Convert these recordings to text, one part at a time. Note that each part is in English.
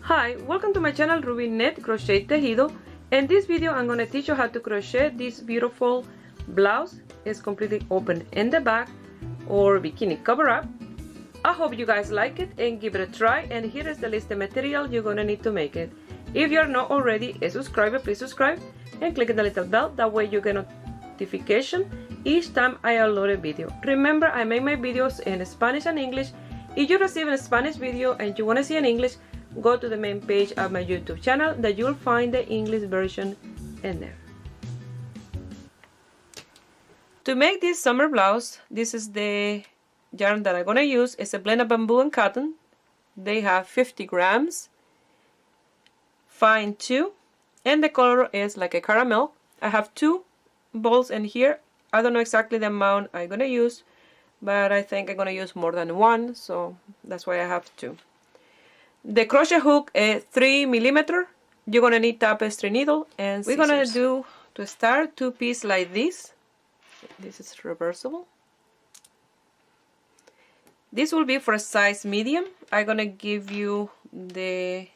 Hi, welcome to my channel Ruby Net Crochet Tejido. In this video I'm going to teach you how to crochet this beautiful blouse. It's completely open in the back or bikini cover up. I hope you guys like it and give it a try, and here is the list of material you're going to need to make it. If you're not already a subscriber, please subscribe and click the little bell, that way you get notification each time I upload a video. Remember, I make my videos in Spanish and English. If you receive a Spanish video and you want to see an English, go to the main page of my YouTube channel that you'll find the English version in there. To make this summer blouse, this is the yarn that I'm going to use. It's a blend of bamboo and cotton. They have 50 grams, fine 2, and the color is like a caramel. I have 2 balls in here. I don't know exactly the amount I'm going to use, but I think I'm going to use more than 1, so that's why I have 2. The crochet hook is 3 millimeter. You're going to need tapestry needle and scissors. We're going to do, to start, 2 pieces like this. This is reversible. This will be for a size medium. I'm going to give you the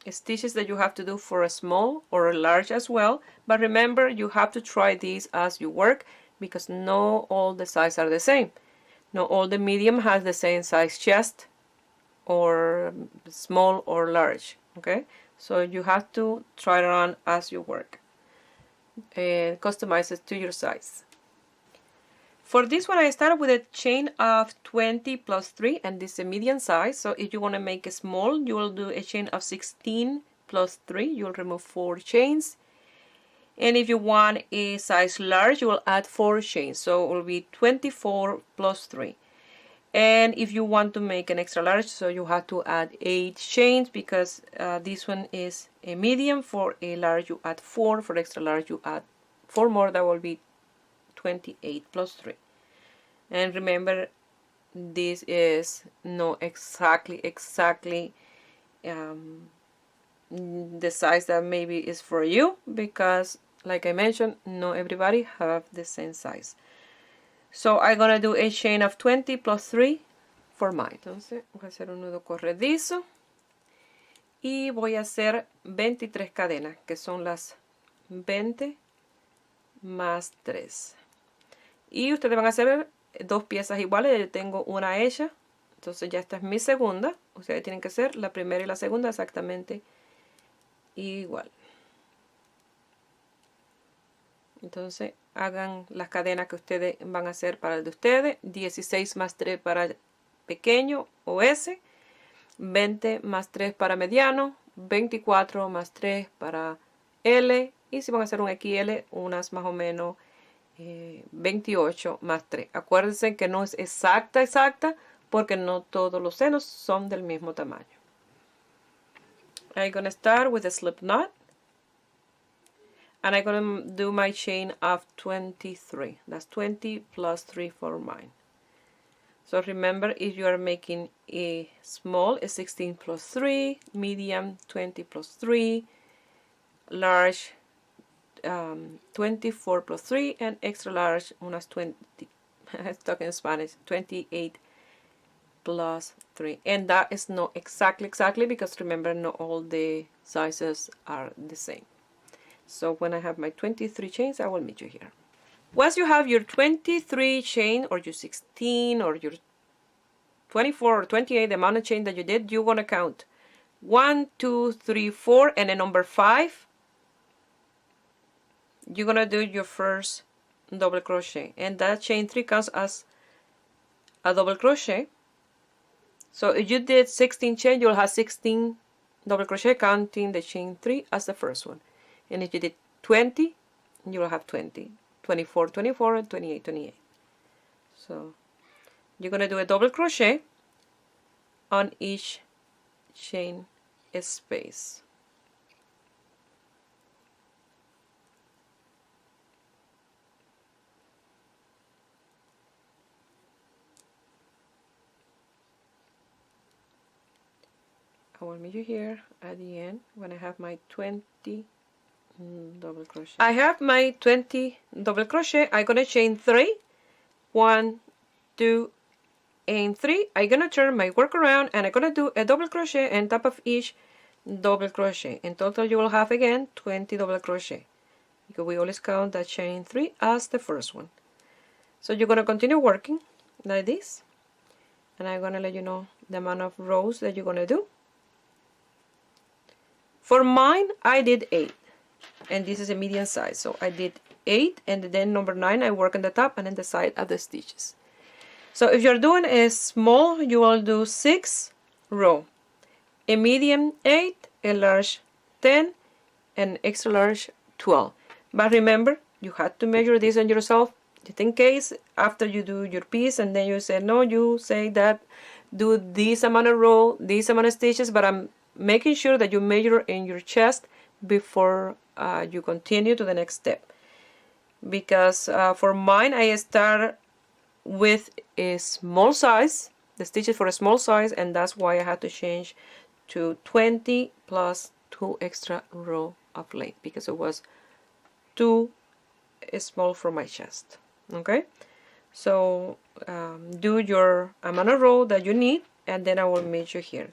stitches that you have to do for a small or a large as well. But remember, you have to try these as you work, because not all the sizes are the same. Not all the medium has the same size chest, or small or large. Okay, so you have to try it on as you work and customize it to your size. For this one, I started with a chain of 20 plus 3, and this is a medium size. So if you want to make it small, you will do a chain of 16 plus 3. You'll remove 4 chains. And if you want a size large, you will add 4 chains. So it will be 24 plus 3. And if you want to make an extra large, so you have to add 8 chains, because this one is a medium. For a large you add 4, for extra large you add 4 more. That will be 28 plus 3. And remember, this is not exactly the size that maybe is for you, because like I mentioned, not everybody have the same size. So I'm going to do a chain of 20 plus 3 for mine. Entonces voy a hacer un nudo corredizo y voy a hacer 23 cadenas, que son las 20 más 3. Y ustedes van a hacer 2 piezas iguales. Yo tengo una hecha, entonces ya esta es mi segunda. Ustedes tienen que hacer la primera y la segunda exactamente igual. Entonces hagan las cadenas que ustedes van a hacer para el de ustedes. 16 más 3 para pequeño o S, 20 más 3 para mediano, 24 más 3 para L, y si van a hacer un XL, unas más o menos 28 más 3. Acuérdense que no es exacta, porque no todos los senos son del mismo tamaño. I'm going to start with a slip knot. And I'm going to do my chain of 23. That's 20 plus 3 for mine. So remember, if you are making a small, a 16 plus 3, medium, 20 plus 3, large, 24 plus 3, and extra large, unas 20, I'm talking Spanish, 28 plus 3. And that is not exactly, because remember, not all the sizes are the same. So when I have my 23 chains, I will meet you here. Once you have your 23 chain, or your 16, or your 24 or 28, the amount of chain that you did, you're going to count 1, 2, 3, 4, and then number 5, you're going to do your first double crochet. And that chain 3 counts as a double crochet. So if you did 16 chain, you'll have 16 double crochet, counting the chain 3 as the first one. And if you did 20, you will have 20, 24, 24, and 28, 28. So you're going to do a double crochet on each chain space. I will meet you here at the end when I have my 20 double crochet. I have my 20 double crochet. I'm going to chain 3, 1, 2, in 3 I'm gonna turn my work around and I'm gonna do a double crochet on top of each double crochet. In total you will have again 20 double crochet, because we always count that chain 3 as the first one. So you're gonna continue working like this, and I'm gonna let you know the amount of rows that you're gonna do. For mine I did 8, and this is a medium size, so I did 8, and then number 9 I work on the top and on the side of the stitches. So if you're doing a small, you will do 6 row, a medium 8, a large 10, and extra large 12. But remember, you have to measure this on yourself, just in case after you do your piece and then you say no, you say that do this amount of row, this amount of stitches, but I'm making sure that you measure in your chest before you continue to the next step. Because for mine I start with a small size, the stitches for a small size, and that's why I had to change to 20 plus 2 extra row of length, because it was too small for my chest. Okay, so do your amount of row that you need, and then I will meet you here.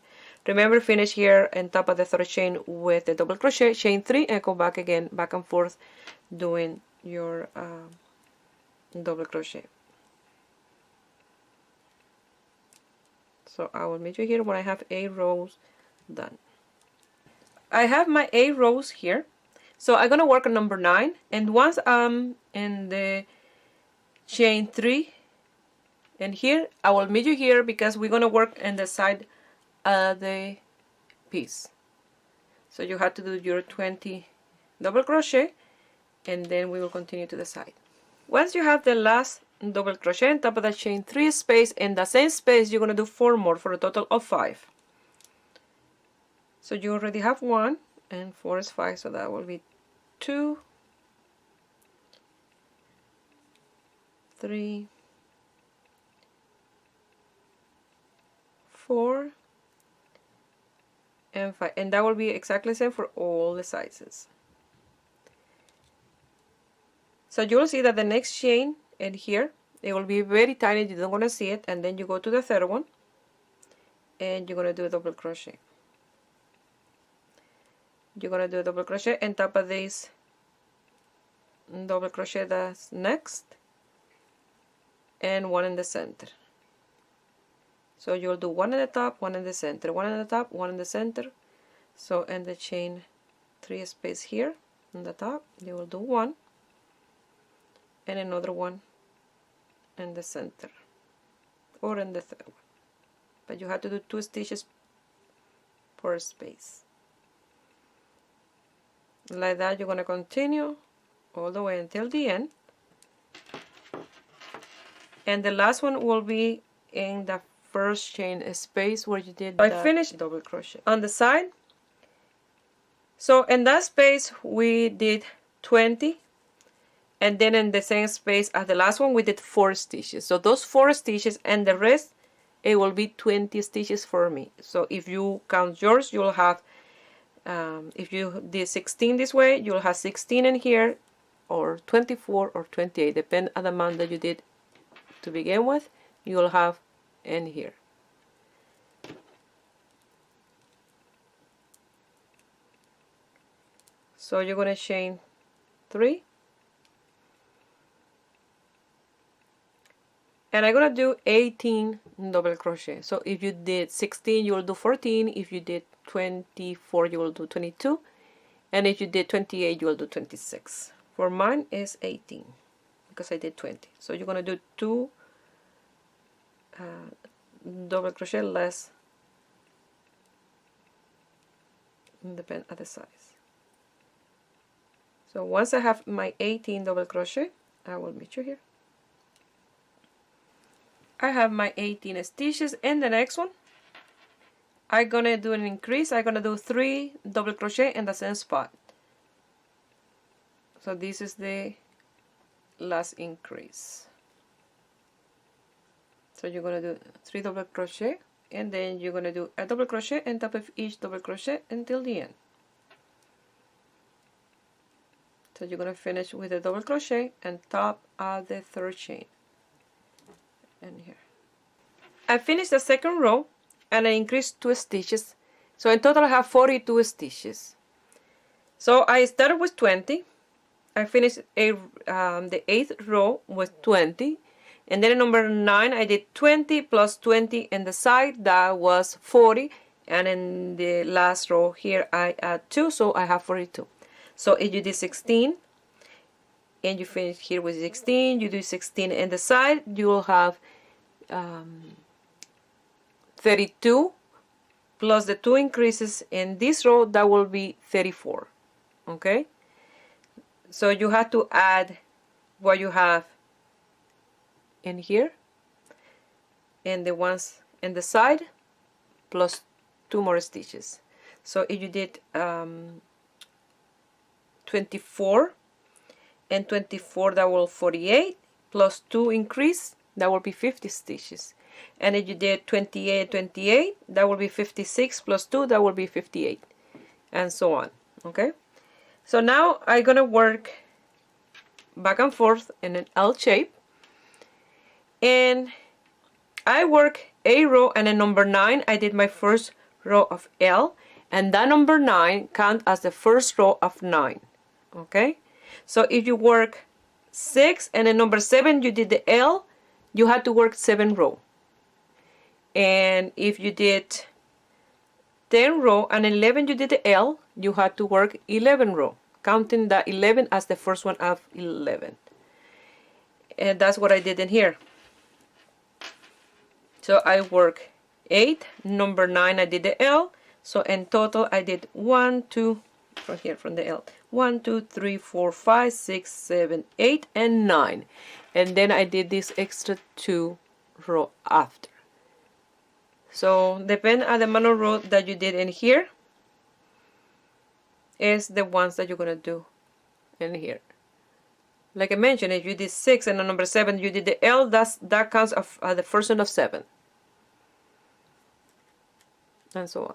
Remember, finish here on top of the third chain with the double crochet, chain 3, and go back again, back and forth, doing your double crochet. So I will meet you here when I have 8 rows done. I have my 8 rows here, so I'm gonna work on number 9, and once I'm in the chain 3 and here, I will meet you here, because we're gonna work on the side of the piece. So you have to do your 20 double crochet, and then we will continue to the side. Once you have the last double crochet on top of the chain 3 space, in the same space you're going to do 4 more for a total of 5. So you already have 1, and 4 is 5, so that will be 2, 3, 4, and 5, and that will be exactly the same for all the sizes. So you will see that the next chain in here, it will be very tiny, you don't want to see it, and then you go to the third one and you're going to do a double crochet. You're going to do a double crochet on top of this double crochet that's next, and one in the center. So you'll do one in the top, one in the center, one in the top, one in the center. So in the chain 3 space here on the top, you will do 1 and another one in the center or in the third one, but you have to do 2 stitches per space. Like that, you're going to continue all the way until the end, and the last one will be in the first chain space where you did I finished double crochet on the side. So in that space we did 20, and then in the same space as the last one we did 4 stitches. So those 4 stitches and the rest, it will be 20 stitches for me. So if you count yours, you'll have if you did 16 this way, you'll have 16 in here, or 24 or 28, depending on the amount that you did to begin with, you'll have in here. So you're going to chain 3, and I'm going to do 18 double crochet. So if you did 16, you will do 14. If you did 24, you will do 22, and if you did 28, you will do 26. For mine is 18 because I did 20. So you're going to do 2 double crochet less, depend on the size. So once I have my 18 double crochet, I will meet you here. I have my 18 stitches. In the next one, I'm gonna do an increase. I'm gonna do 3 double crochet in the same spot. So this is the last increase. So you're gonna do 3 double crochet, and then you're gonna do a double crochet on top of each double crochet until the end. So you're gonna finish with a double crochet on top of the third chain in here. I finished the second row and I increased 2 stitches. So in total I have 42 stitches. So I started with 20. I finished the 8th row with 20. And then in number 9 I did 20 plus 20 in the side, that was 40. And in the last row here I add 2, so I have 42. So if you did 16 and you finish here with 16, you do 16 in the side, you will have 32 plus the 2 increases in this row, that will be 34. Okay, so you have to add what you have in here and the ones in the side plus 2 more stitches. So if you did 24 and 24, that will 48 plus 2 increase, that will be 50 stitches. And if you did 28, that will be 56 plus 2, that will be 58, and so on. Okay, so now I'm gonna work back and forth in an L shape, and I work a row, and in number 9 I did my first row of L, and that number 9 counts as the first row of 9. Okay, so if you work 6 and in number 7 you did the L, you had to work 7 row. And if you did 10 row and 11 you did the L, you had to work 11 row, counting the 11 as the first one of 11. And that's what I did in here. So I work 8, number 9 I did the L, so in total I did 1, 2, from here, from the L, 1, 2, 3, 4, 5, 6, 7, 8, and 9. And then I did this extra 2 row after. So depend on the amount of row that you did in here is the ones that you're gonna do in here. Like I mentioned, if you did 6 and on number 7 you did the L, that counts of the first one of 7, and so on.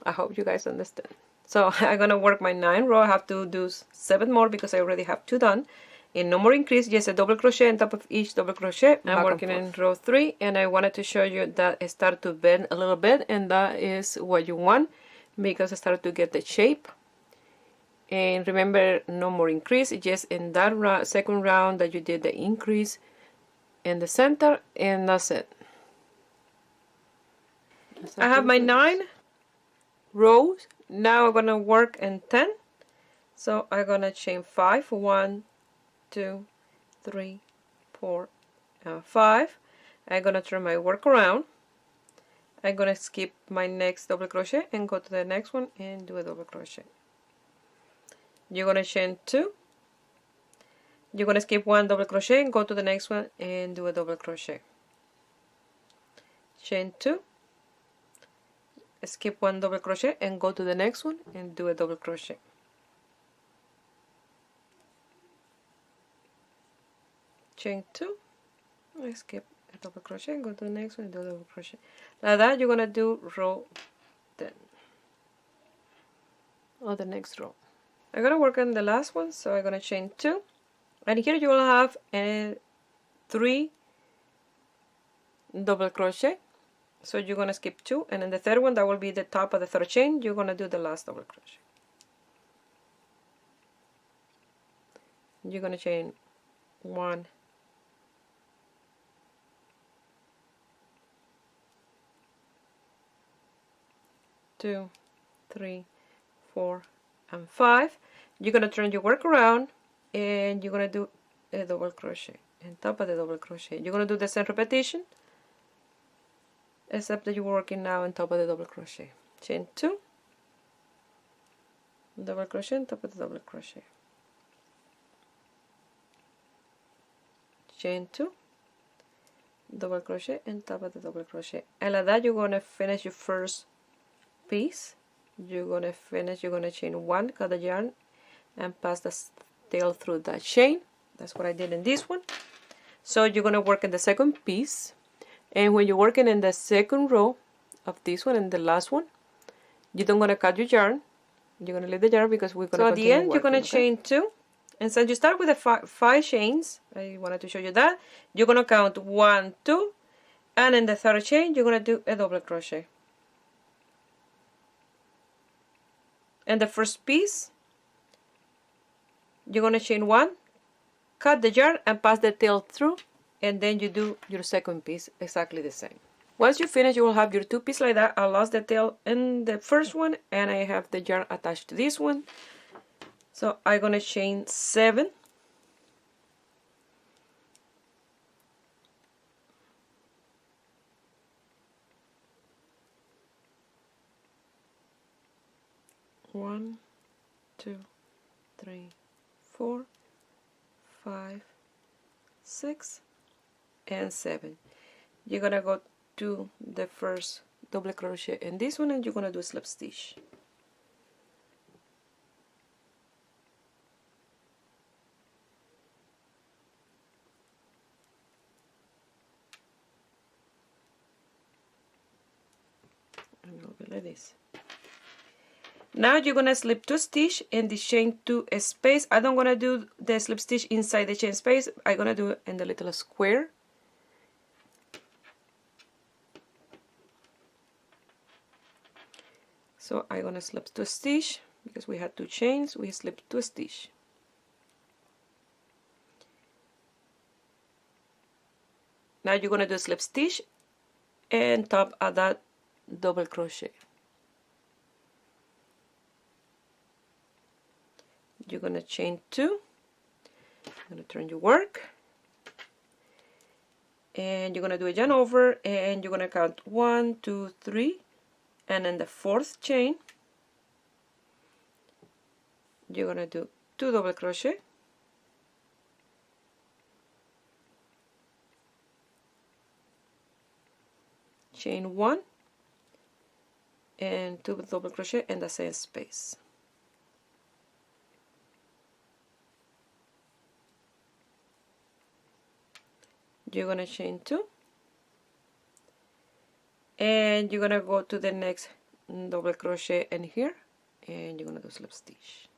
I hope you guys understand. So I'm gonna work my 9 row. I have to do 7 more because I already have 2 done. In no more increase, just a double crochet on top of each double crochet. I'm working in row 3, and I wanted to show you that it started to bend a little bit, and that is what you want because I started to get the shape. And remember, no more increase, just in that second round that you did the increase in the center, and that's it. I have my 9 rows. Now I'm gonna work in 10. So I'm gonna chain 5, 1, 2, 3, 4, and 5. I'm gonna turn my work around. I'm gonna skip my next double crochet and go to the next one and do a double crochet. You're gonna chain 2. You're gonna skip 1 double crochet and go to the next one and do a double crochet. Chain 2. Skip 1 double crochet and go to the next one and do a double crochet. Chain 2, skip a double crochet and go to the next one and do a double crochet. Like that, you're gonna do row 10 or the next row. I'm gonna work on the last one, so I'm gonna chain 2, and here you will have 3 double crochet. So you're gonna skip 2, and in the third one, that will be the top of the third chain, you're gonna do the last double crochet. You're gonna chain 1, 2, 3, 4, and 5. You're gonna turn your work around, and you're gonna do a double crochet on top of the double crochet. You're gonna do the same repetition, except that you're working now on top of the double crochet. Chain 2, double crochet on top of the double crochet. Chain 2, double crochet on top of the double crochet. And like that, you're gonna finish your first piece. You're gonna chain 1, cut the yarn, and pass the tail through that chain. That's what I did in this one. So you're gonna work in the second piece, and when you're working in the second row of this one and the last one, you don't gonna cut your yarn. You're gonna leave the yarn because we're gonna. So at the end, you're gonna chain 2, and since you start with the 5 chains, I wanted to show you that you're gonna count 1, 2, And in the third chain you're going to do a double crochet. And the first piece you're going to chain 1, cut the yarn and pass the tail through, and then you do your second piece exactly the same. Once you finish, you will have your 2 pieces like that. I lost the tail in the first one and I have the yarn attached to this one, so I'm going to chain 7. One, 2, 3, 4, 5, 6, and 7. You're gonna go to the first double crochet in this one and you're gonna do a slip stitch. And it'll be like this. Now you're gonna slip 2 stitch in the chain 2 space. I don't wanna do the slip stitch inside the chain space. I'm gonna do it in the little square. So I'm gonna slip 2 stitch because we had 2 chains. We slip 2 stitch. Now you're gonna do a slip stitch and top of that double crochet. You're gonna chain 2. You're gonna turn your work, and you're gonna do a yarn over, and you're gonna count 1, 2, 3, and in the 4th chain you're gonna do 2 double crochet, chain 1, and 2 double crochet in the same space. You're gonna chain 2, and you're gonna go to the next double crochet in here, and you're gonna do slip stitch,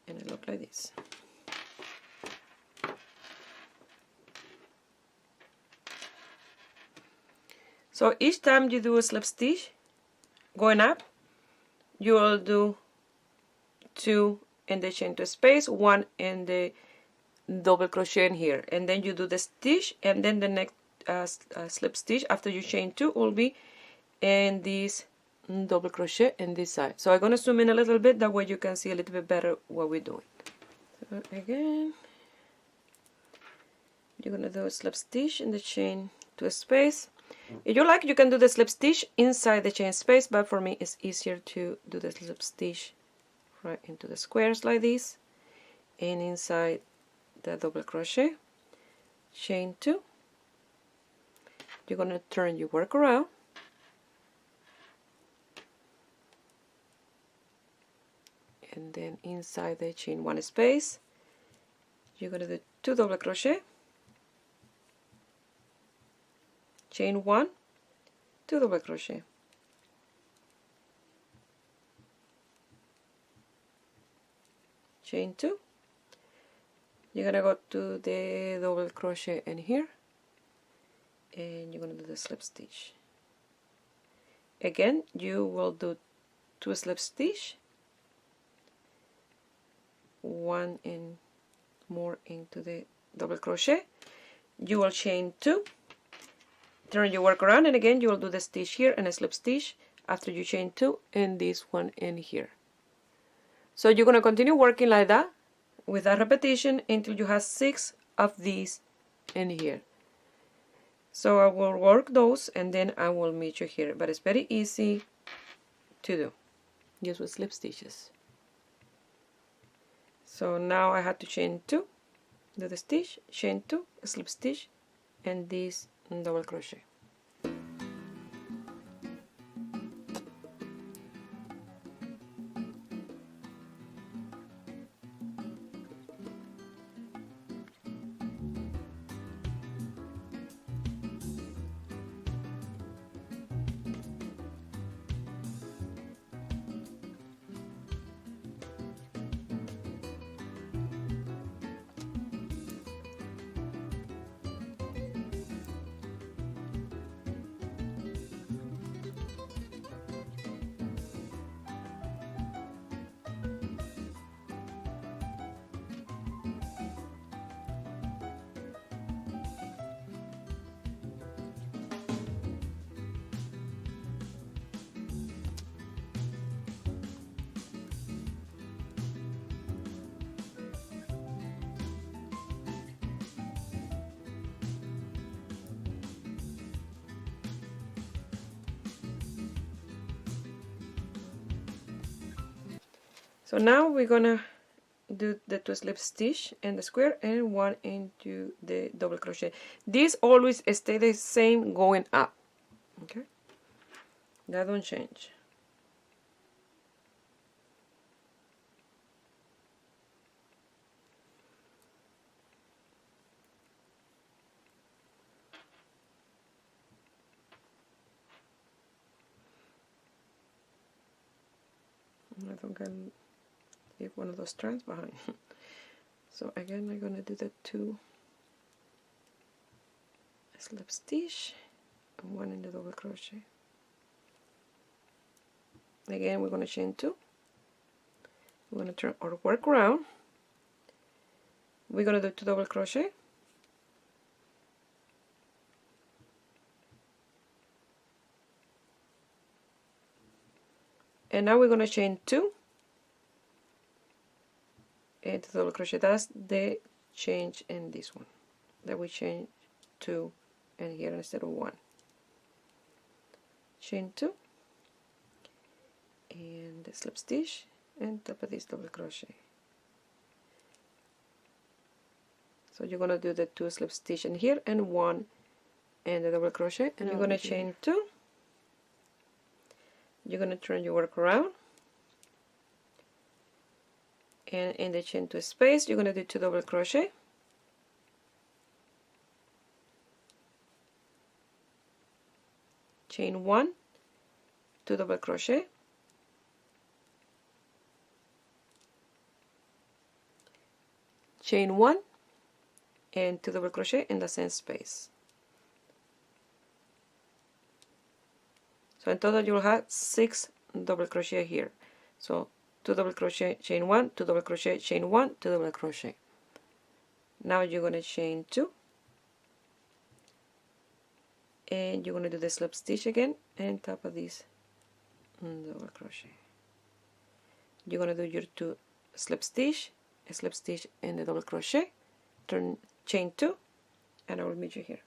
and it looks like this. So each time you do a slip stitch going up, you will do 2 in the chain 2 space, 1 in the double crochet in here, and then you do the stitch, and then the next slip stitch after you chain 2 will be in this double crochet in this side. So I'm going to zoom in a little bit, that way you can see a little bit better what we're doing. So again, you're going to do a slip stitch in the chain 2 space. If you like, you can do the slip stitch inside the chain space, but for me it's easier to do the slip stitch right into the squares like this, and inside the double crochet, chain 2. You're going to turn your work around, and then inside the chain 1 space you're going to do 2 double crochet, chain 1, 2 double crochet, chain 2. You're gonna go to the double crochet in here, and you're gonna do the slip stitch. Again, you will do 2 slip stitch, 1 in more into the double crochet. You will chain 2, turn your work around, and again you will do the stitch here and a slip stitch after you chain 2 and this one in here. So you're gonna continue working like that with that repetition until you have 6 of these in here. So I will work those and then I will meet you here, but it's very easy to do just with slip stitches. So now I had to chain 2, do the stitch, chain 2, slip stitch, and this double crochet. So now we're gonna do the 2 slip stitch and the square and 1 into the double crochet. These always stay the same going up, okay, that don't change. I think I'll leave one of those strands behind. So again, I'm gonna do the 2 slip stitch and 1 in the double crochet. Again, we're gonna chain 2. We're gonna turn our work around. We're gonna do 2 double crochet. And now we're gonna chain 2 and 2 double crochet. That's the change in this one. That we change 2 and here instead of 1. Chain 2 and the slip stitch and top of this double crochet. So you're gonna do the 2 slip stitch in here and 1 and the double crochet, and you're gonna chain 2. You're gonna turn your work around, and in the chain 2 space you're gonna do 2 double crochet, chain 1, 2 double crochet, chain 1 and 2 double crochet in the same space. So in total you will have 6 double crochet here. So 2 double crochet, chain 1, 2 double crochet, chain 1, 2 double crochet. Now you're going to chain 2 and you're going to do the slip stitch again and top of this double crochet. You're going to do your 2 slip stitch, a slip stitch and a double crochet, turn, chain 2, and I will meet you here.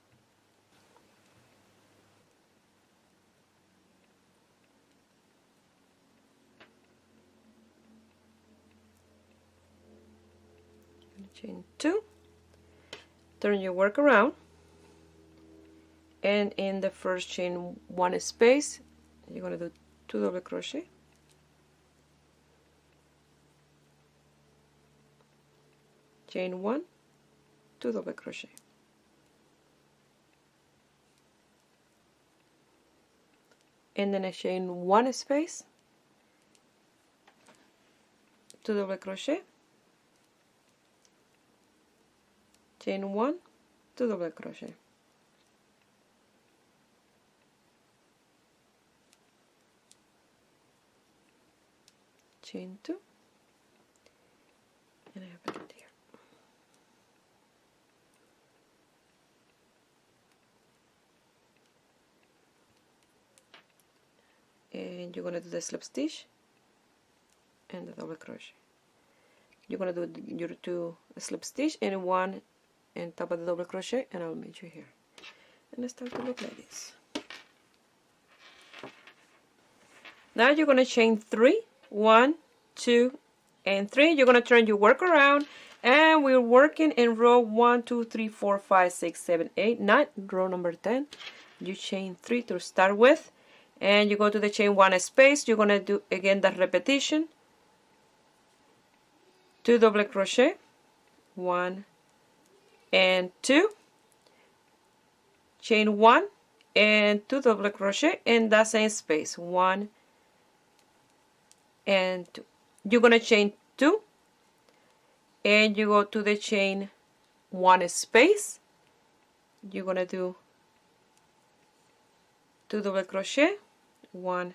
Chain 2, turn your work around, and in the first chain 1 space you're going to do 2 double crochet, chain 1, 2 double crochet, and then I chain 1 space, 2 double crochet, chain 1, 2 double crochet, chain 2, and I have it here. And you're going to do the slip stitch and the double crochet. You're going to do your 2 slip stitch and 1 and top of the double crochet, and I'll meet you here. And it's start to look like this. Now you're going to chain 3, 1, 2, and 3. You're going to turn your work around, and we're working in row 1, 2, 3, 4, 5, 6, 7, 8, 9, row number 10. You chain 3 to start with, and you go to the chain 1 space. You're going to do again the repetition, 2 double crochet, 1 and 2, chain 1 and 2 double crochet in that same space, 1 and 2. You're going to chain 2 and you go to the chain 1 space. You're going to do 2 double crochet, 1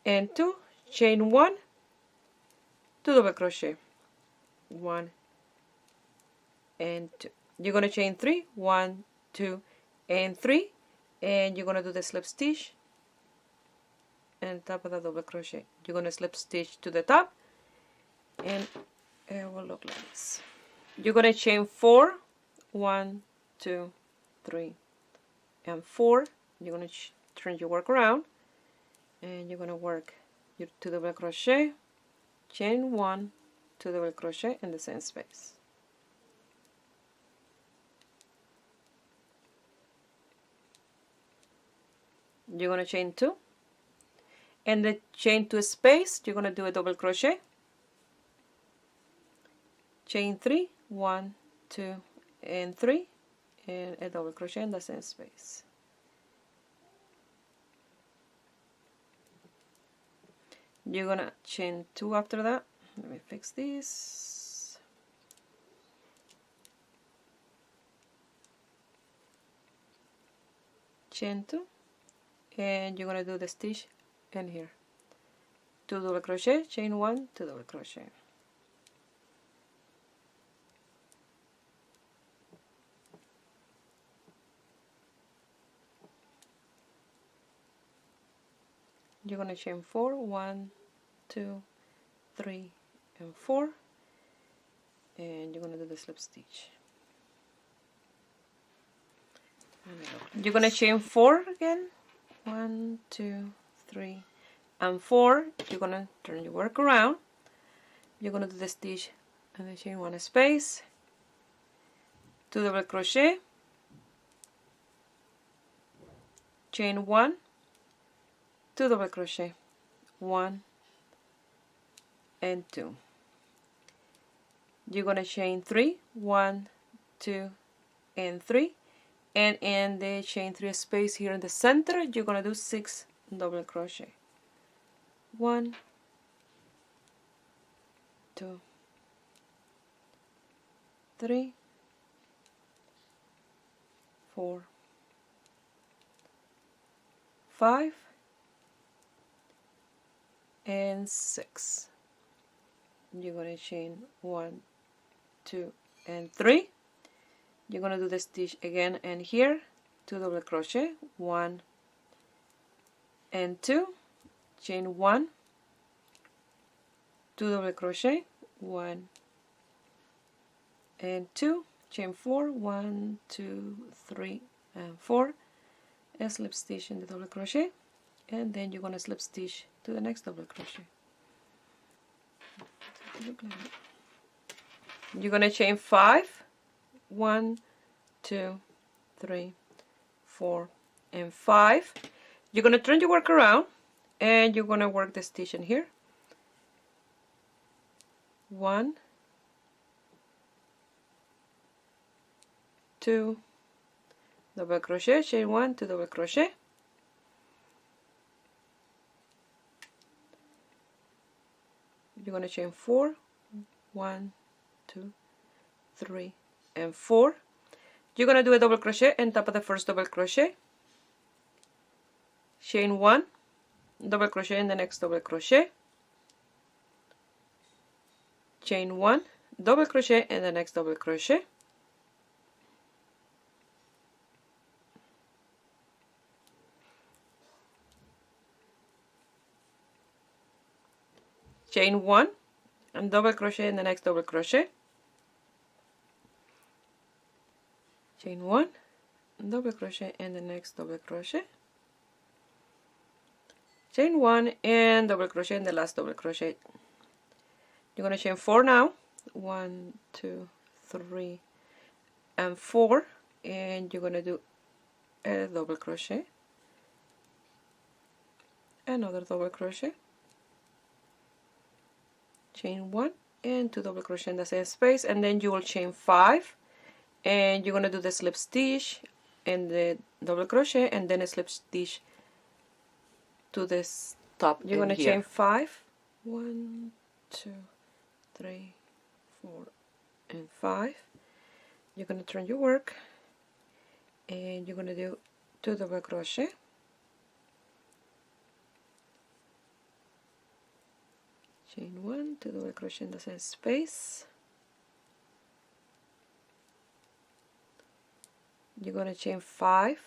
and 2, chain 1, 2 double crochet, 1 and 2. You're going to chain 3, 1, 2, and 3, and you're going to do the slip stitch and top of the double crochet. You're going to slip stitch to the top, and it will look like this. You're going to chain 4, 1, 2, 3, and 4. You're going to turn your work around, and you're going to work your 2 double crochet, chain 1, 2 double crochet in the same space. You're going to chain 2, and the chain 2 space you're going to do a double crochet, chain 3, 1, 2, and 3, and a double crochet in the same space. You're gonna chain 2 after that. Let me fix this. Chain 2, and you're gonna do the stitch in here. 2 double crochet, chain 1, 2 double crochet. You're going to chain 4, 1, 2, 3, and 4, and you're going to do the slip stitch. You're going to chain 4 again, 1, 2, 3, and 4. You're going to turn your work around. You're going to do the stitch and then chain 1 space, 2 double crochet, chain 1, 2 double crochet, 1 and 2. You're going to chain 3, 1, 2, and 3, and in the chain 3 space here in the center you're going to do 6 double crochet. 1, 2, 3, 4, 5, and 6. You're going to chain 1, 2, and 3. You're going to do the stitch again, and here 2 double crochet, 1 and 2, chain 1, 2 double crochet, 1 and 2, chain 4, 1, 2, 3, and 4, and slip stitch in the double crochet, and then you're going to slip stitch to the next double crochet. You're going to chain 5, 1, 2, 3, 4, and 5. You're going to turn your work around, and you're going to work the stitch in here. 1, 2, double crochet, chain 1, 2 double crochet. You're going to chain 4, 1, 2, 3, and 4. You're going to do a double crochet on top of the first double crochet, chain 1, double crochet in the next double crochet, chain 1, double crochet in the next double crochet, chain 1 and double crochet in the next double crochet, chain 1 and double crochet in the next double crochet, chain 1 and double crochet in the last double crochet. You're going to chain 4 now, 1, 2, 3, and 4, and you're going to do a double crochet, another double crochet, chain 1 and 2 double crochet in the same space, and then you will chain 5, and you're going to do the slip stitch and the double crochet, and then a slip stitch to this top. You're going to chain 5, 1, 2, 3, 4, and 5. You're going to turn your work, and you're going to do 2 double crochet, chain 1, 2 double crochet in the same space. You're going to chain 5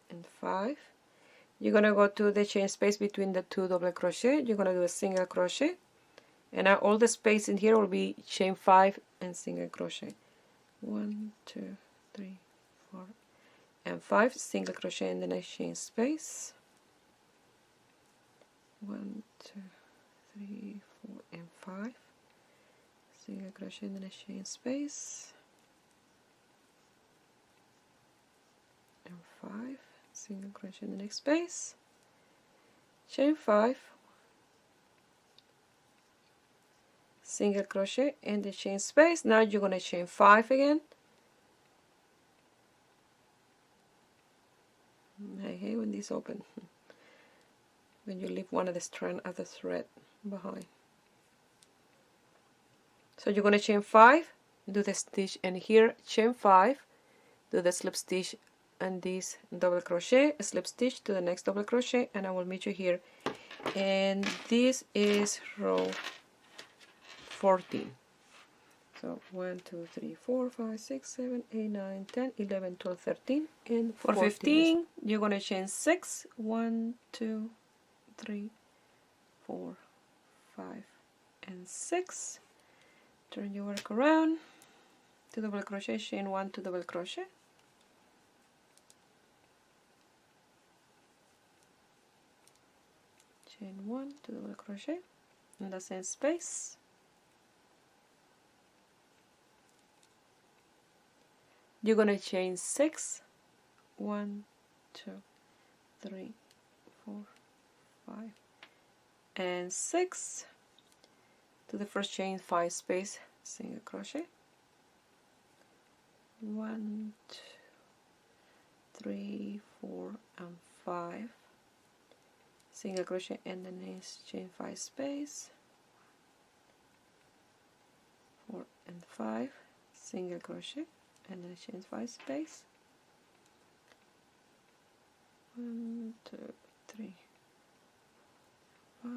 and 5. You're going to go to the chain space between the 2 double crochet. You're going to do a single crochet, and now all the space in here will be chain 5 and single crochet. 1, 2, 3, 4, and 5, single crochet in the next chain space, 1, 2, 3, 4, and 5, single crochet in the next chain space, and 5, single crochet in the next space, chain 5, single crochet in the chain space. Now you're going to chain 5 again. I hate when these open, when you leave one of the strand of the thread behind. So you're going to chain 5, do the stitch, and here chain 5, do the slip stitch and this double crochet, slip stitch to the next double crochet, and I will meet you here. And this is row 14. So 1, 2, 3, 4, 5, 6, 7, 8, 9, 10, 11, 12, 13, and for 15 you're going to chain 6, 1, 2, 3, 4, 5, and 6. Turn your work around, 2 double crochet, chain 1, 2 double crochet, chain 1, 2 double crochet in the same space, you're going to chain 6, 1, 2, 3, 4, 5, and 6, to the first chain 5 space, single crochet, 1, 2, 3, 4, and 5, single crochet in the next chain 5 space, 4 and 5, single crochet and then chain 5 space, 1, 2, 3, 5,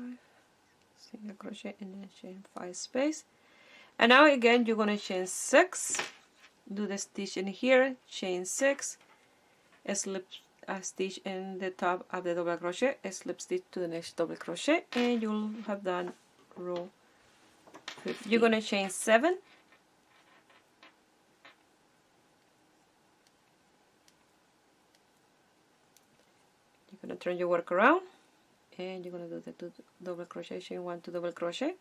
single crochet and then chain 5 space. And now again you're going to chain 6, do the stitch in here, chain 6, slip a stitch in the top of the double crochet, slip stitch to the next double crochet, and you'll have done row 15. You're going to chain 7, you're going to turn your work around, and you're going to do the 2 double crochet, chain 1, 2 double crochet,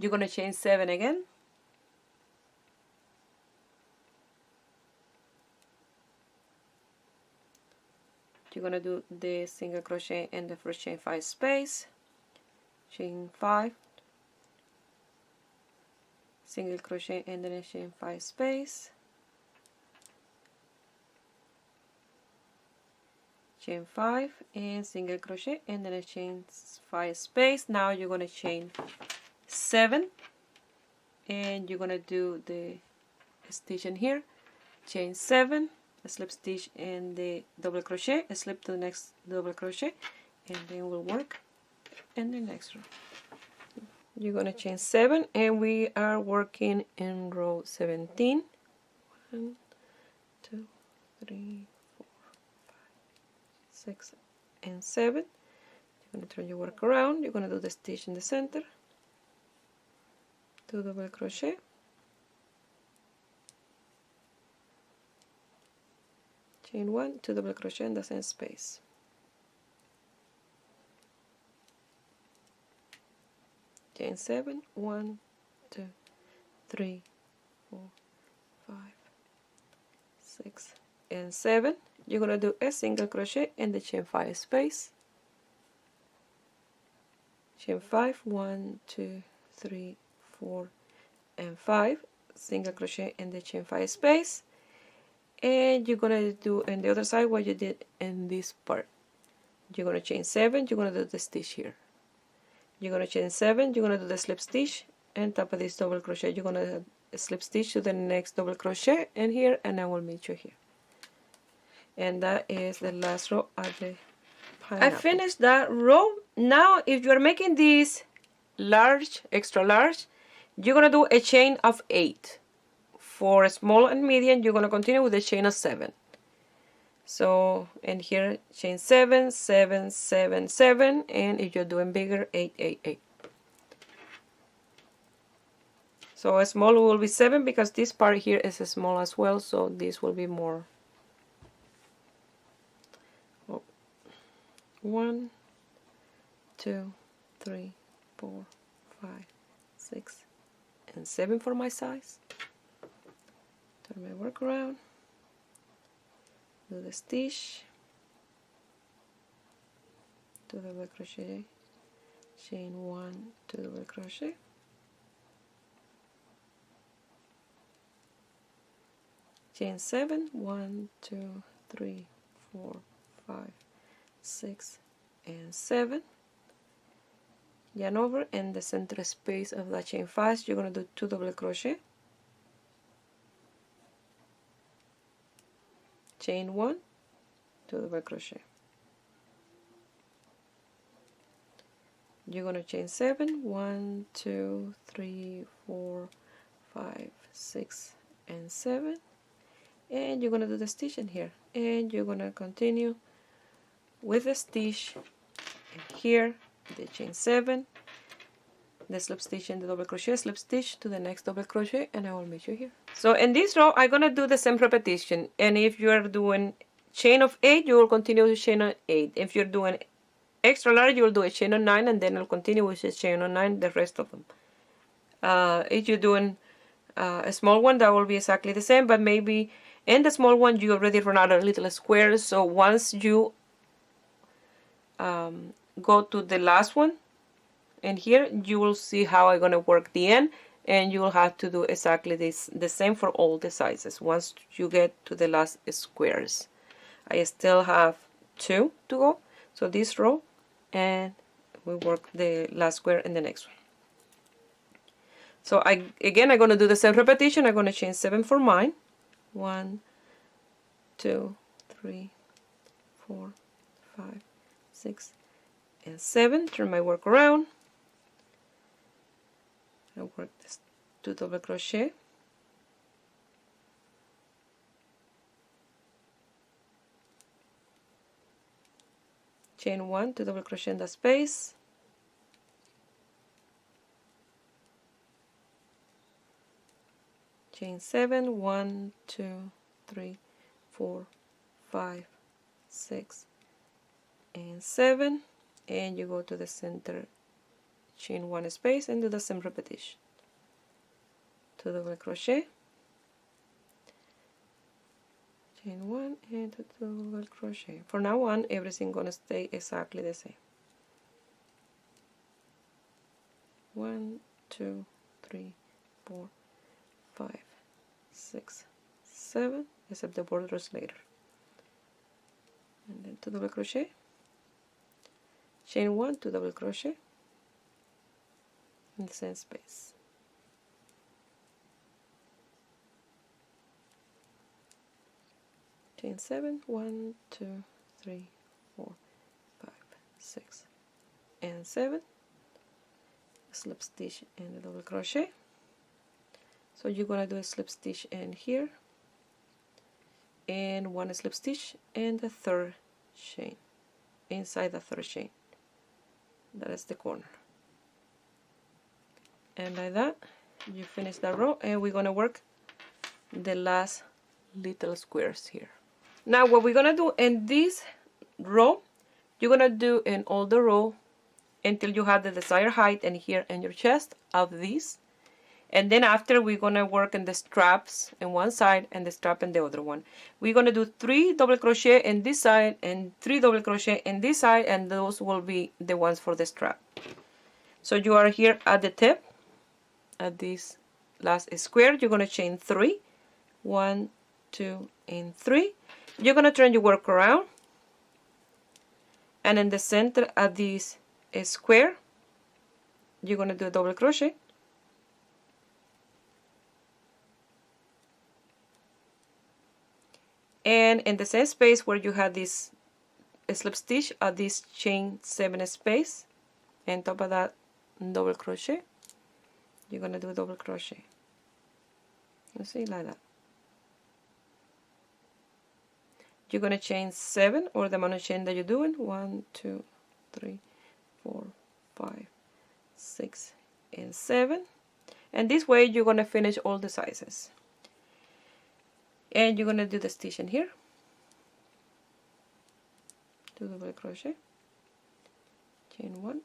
you're going to chain 7 again, you're going to do the single crochet in the first chain 5 space, chain 5, single crochet in the next chain 5 space, chain 5, and single crochet in the next chain 5 space. Now you're going to chain 7, and you're going to do the stitch in here, chain 7, a slip stitch in the double crochet, a slip to the next double crochet, and then we'll work in the next row. You're going to chain 7, and we are working in row 17. 1, 2, 3, 4, 5, 6, and 7. You're going to turn your work around, you're going to do the stitch in the center, 2 double crochet, chain 1, 2 double crochet in the same space, chain 7, 1, 2, 3, 4, 5, 6, and 7. You're going to do a single crochet in the chain 5 space, chain 5, 1, 2, 3, 4, and 5, single crochet in the chain 5 space, and you're going to do on the other side what you did in this part. You're going to chain 7, you're going to do the stitch here, you're going to chain 7, you're going to do the slip stitch and top of this double crochet, you're going to slip stitch to the next double crochet in here, and I will meet you here. And that is the last row of the pineapple. I finished that row. Now if you're making this large, extra large, you're going to do a chain of 8. For small and medium, you're going to continue with a chain of 7. So, and here chain 7, 7, 7, 7, and if you're doing bigger, 8, 8, 8. So a small will be 7 because this part here is small as well, so this will be more. 1, 2, 3, 4, 5, 6, and 7 for my size. Turn my work around, do the stitch, do double crochet, chain 1, 2 double crochet, chain 7, 1, 2, 3, 4, 5, 6, and 7. Yarn over, in the center space of that chain 5 you're going to do 2 double crochet, chain 1, 2 double crochet. You're going to chain 7, 1, 2, 3, 4, 5, 6, and 7, and you're going to do the stitch in here, and you're going to continue with the stitch here, the chain 7, the slip stitch and the double crochet, slip stitch to the next double crochet, and I will meet you here. So in this row I'm going to do the same repetition, and if you are doing chain of 8 you will continue with chain of 8. If you're doing extra large you will do a chain of 9, and then I'll continue with a chain of 9 the rest of them. If you're doing a small one, that will be exactly the same, but maybe in the small one you already run out of little squares, so once you go to the last one and here you will see how I'm going to work the end, and you will have to do exactly the same for all the sizes once you get to the last squares. I still have 2 to go, so this row, and we work the last square in the next one. So I'm going to do the same repetition. I'm going to chain 7 for mine, 1, 2, 3, 4, 5, 6, and 7. Turn my work around. I work this 2 double crochet, chain 1, 2 double crochet in the space, chain 7, 1, 2, 3, 4, 5, 6, and 7, and you go to the center, chain 1 space, and do the same repetition. 2 double crochet, chain 1, and 2 double crochet. For now on, everything gonna stay exactly the same. 1, 2, 3, 4, 5, 6, 7, except the borders later. And then 2 double crochet, chain 1, 2 double crochet in the same space. Chain 7, 1, 2, 3, 4, 5, 6, and 7. Slip stitch and a double crochet. So you're gonna do a slip stitch in here, and 1 slip stitch and the 3rd chain inside the 3rd chain. That is the corner. And like that, you finish that row, and we're gonna work the last little squares here. Now what we're gonna do in this row, you're gonna do in all the row until you have the desired height and here in your chest of these, and then after we're gonna work in the straps in one side and the strap in the other one. We're gonna do 3 double crochet in this side and 3 double crochet in this side, and those will be the ones for the strap. So you are here at the tip at this last square. You're gonna chain 3, 1, 2, and 3. You're gonna turn your work around, and in the center of this square you're gonna do a double crochet, and in the same space where you have this slip stitch at this chain 7 space, and top of that double crochet, you're gonna do a double crochet. You see, like that. you're going to chain 7, or the amount of chain that you're doing. 1, 2, 3, 4, 5, 6, and 7. And this way you're going to finish all the sizes. And you're going to do the stitch in here. 2 double crochet, chain 1,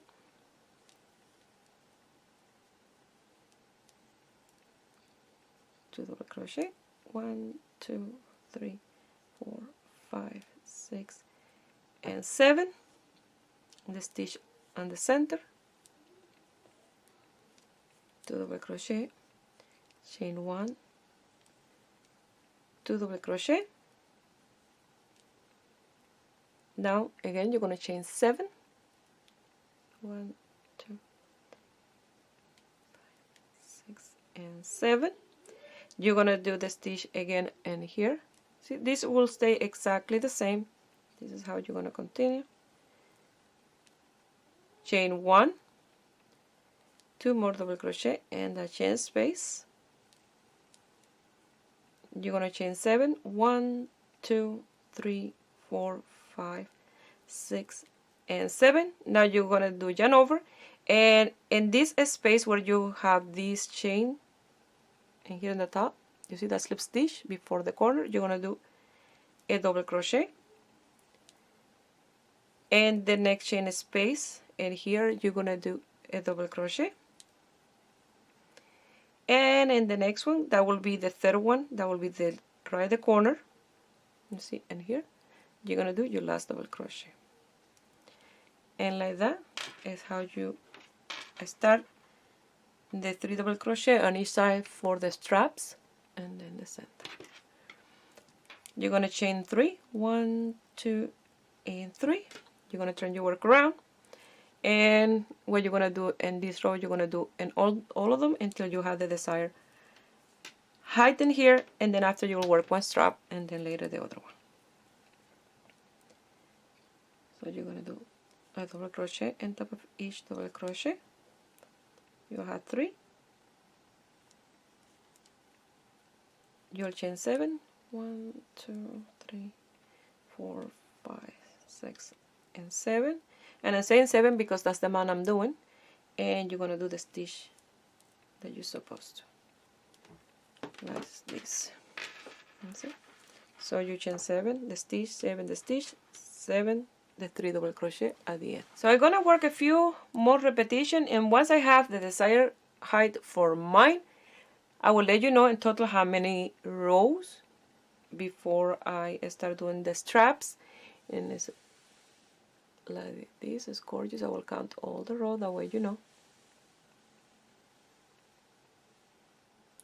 2 double crochet, 1, 2, 3, 4, 5, 6, and 7. The stitch on the center, 2 double crochet, chain 1, 2 double crochet. Now again you're going to chain 7, 1, 2, 5, 6, and 7. You're going to do the stitch again in here. See, this will stay exactly the same. This is how you're going to continue. Chain 1, 2 more double crochet, and a chain space. You're going to chain 7, 1, 2, 3, 4, 5, 6, and 7. Now you're going to do yarn over, and in this space where you have this chain, and here in the top, you see that slip stitch before the corner, you're going to do a double crochet, and the next chain space, and here you're going to do a double crochet, and in the next one, that will be the third one, that will be the right the corner, you see, and here you're going to do your last double crochet. And like that is how you start the 3 double crochet on each side for the straps, and then the center. You're going to chain 3, 1, 2, and 3. You're going to turn your work around, and what you're going to do in this row, you're going to do in all of them until you have the desired height in here, and then after you will work one strap and then later the other one. So you're going to do a double crochet on top of each double crochet. You'll have 3. You'll chain 7, 1, 2, 3, 4, 5, 6, and 7. And I'm saying 7 because that's the amount I'm doing, and you're going to do the stitch that you're supposed to, like this. See? So you chain 7, the stitch, 7, the stitch, 7, the 3 double crochet at the end. So I'm going to work a few more repetitions, and once I have the desired height for mine, I will let you know in total how many rows before I start doing the straps. And it's like this, is gorgeous. I will count all the rows, that way you know.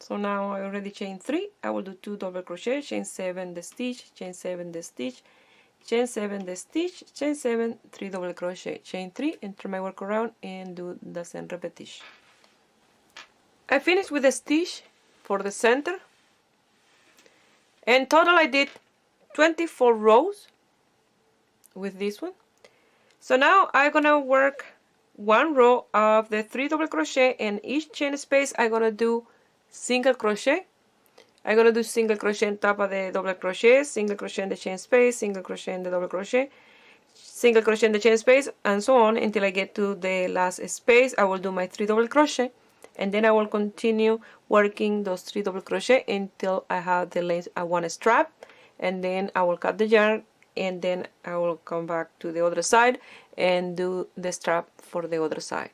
So now I already chained 3. I will do 2 double crochet, chain 7 the stitch, chain 7 the stitch, chain 7 the stitch, chain 7, 3 double crochet, chain 3, and turn my work around and do the same repetition. I finished with the stitch for the center, and total I did 24 rows with this one. So now I'm gonna work one row of the 3 double crochet, and each chain space I'm gonna do single crochet. I'm gonna do single crochet on top of the double crochet, single crochet in the chain space, single crochet in the double crochet, single crochet in the chain space, and so on until I get to the last space. I will do my 3 double crochet, and then I will continue working those 3 double crochet until I have the length I want to strap, and then I will cut the yarn, and then I will come back to the other side and do the strap for the other side.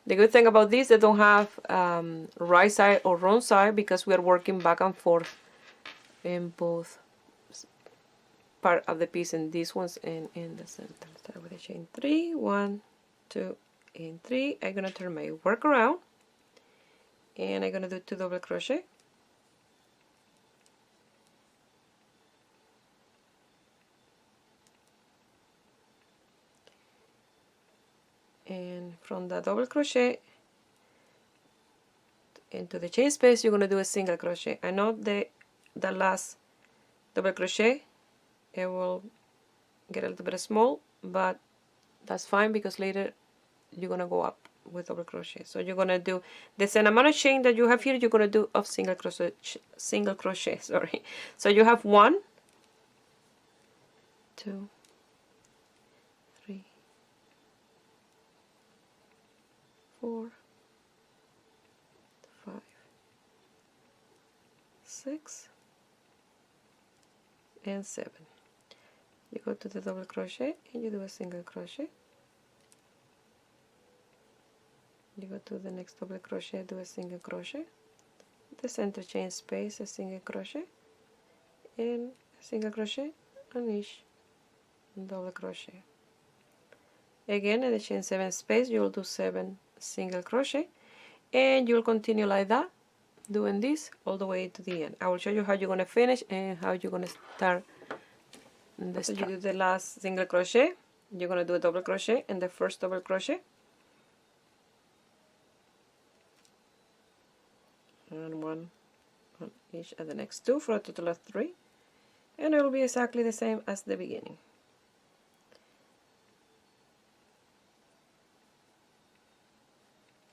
The good thing about this, they don't have right side or wrong side, because we are working back and forth in both part of the piece, and these ones and in the center. Start with a chain 3, 1, 2, and 3. I'm gonna turn my work around, and I'm gonna do 2 double crochet, and from the double crochet into the chain space you're going to do a single crochet. I know the last double crochet it will get a little bit small, but that's fine because later you're going to go up with double crochet. So you're going to do the same amount of chain that you have here, you're going to do of single crochet, sorry. So you have 1, 2, 3, 4, 5, 6, and 7. You go to the double crochet and you do a single crochet. You go to the next double crochet, do a single crochet, the center chain space, a single crochet, and a single crochet on each double crochet. Again, in the chain 7 space, you'll do 7 single crochet, and you'll continue like that, doing this all the way to the end. I will show you how you're going to finish and how you're going to start the strap. So you do the last single crochet, you're going to do a double crochet in the first double crochet, and 1 on each of the next 2 for a total of 3, and it will be exactly the same as the beginning.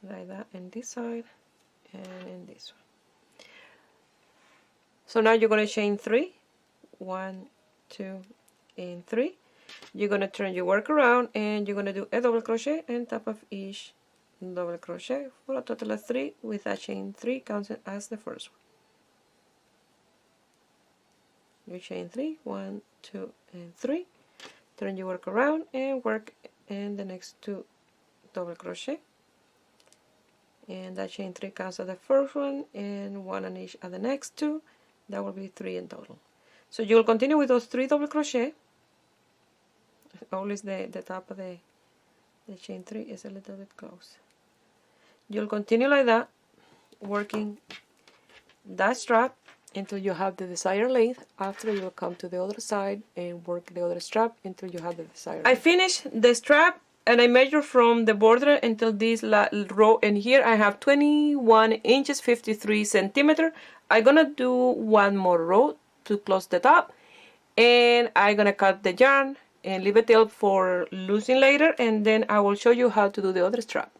Like that in this side and in this one. So now you're going to chain 3, 1, 2, and 3. You're going to turn your work around and you're going to do a double crochet on top of each double crochet for a total of 3, with that chain 3 counted as the first one. You chain 3, 1, 2, and 3. Turn your work around and work in the next 2 double crochet. And that chain 3 counts as the first one, and 1 on each of the next 2. That will be 3 in total. So you will continue with those 3 double crochet. Always the top of the chain 3 is a little bit close. You'll continue like that, working that strap until you have the desired length. After, you will come to the other side and work the other strap until you have the desired length. I finished the strap and I measure from the border until this row, and here I have 21 inches 53 centimeters. I'm gonna do one more row to close the top, and I'm gonna cut the yarn and leave it till for loosing later, and then I will show you how to do the other strap.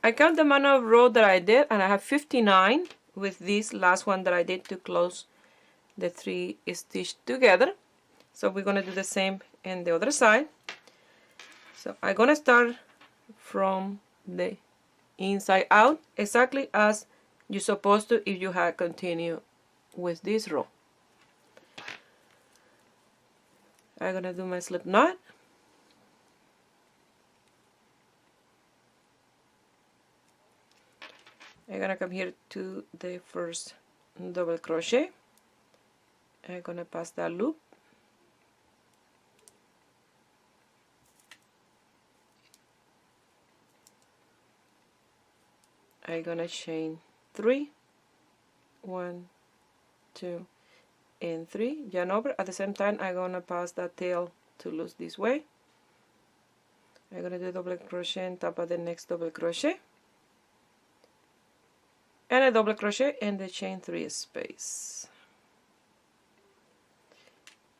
I count the amount of row that I did, and I have 59 with this last one that I did to close the 3 stitched together. So we're going to do the same in the other side. So I'm going to start from the inside out, exactly as you're supposed to if you had continued with this row. I'm going to do my slip knot. I'm gonna come here to the first double crochet. I'm gonna pass that loop. I'm gonna chain 3, 1, 2, and 3, yarn over. At the same time, I'm gonna pass that tail to loose this way. I'm gonna do double crochet on top of the next double crochet, and a double crochet in the chain 3 space.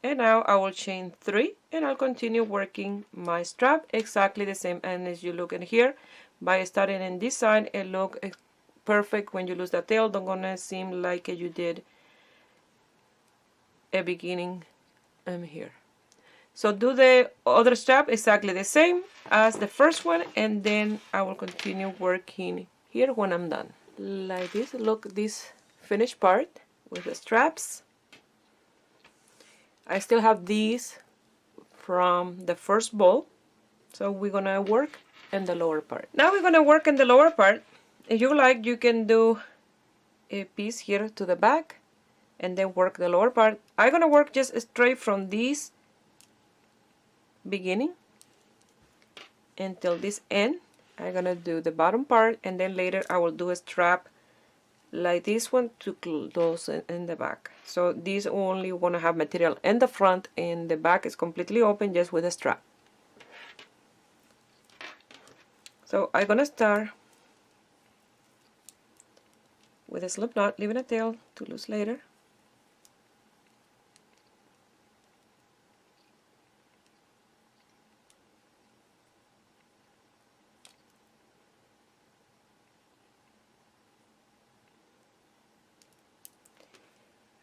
And now I will chain 3 and I'll continue working my strap exactly the same. And as you look in here, by starting in this side, it looks perfect. When you lose the tail, don't gonna seem like you did a beginning here. So do the other strap exactly the same as the first one, and then I will continue working here when I'm done. Like this. Look, this finished part with the straps. I still have these from the first ball, so we're gonna work in the lower part. Now we're gonna work in the lower part. If you like, you can do a piece here to the back and then work the lower part. I'm gonna work just straight from this beginning until this end. I'm gonna do the bottom part, and then later I will do a strap like this one to close in the back. So this only gonna have material in the front, and the back is completely open just with a strap. So I'm gonna start with a slip knot, leaving a tail to loose later.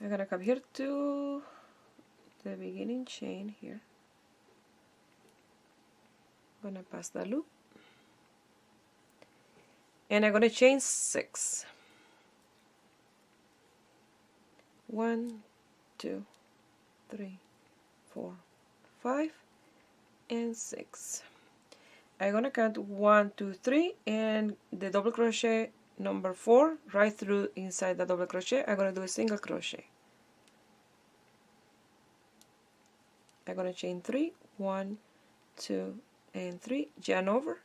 I'm gonna come here to the beginning chain here. I'm gonna pass the loop, and I'm gonna chain 6. 1, 2, 3, 4, 5, and 6. I'm gonna count 1, 2, 3, and the double crochet number 4 right through inside the double crochet. I'm gonna do a single crochet. I'm gonna chain 3, 1, 2, and 3, yarn over,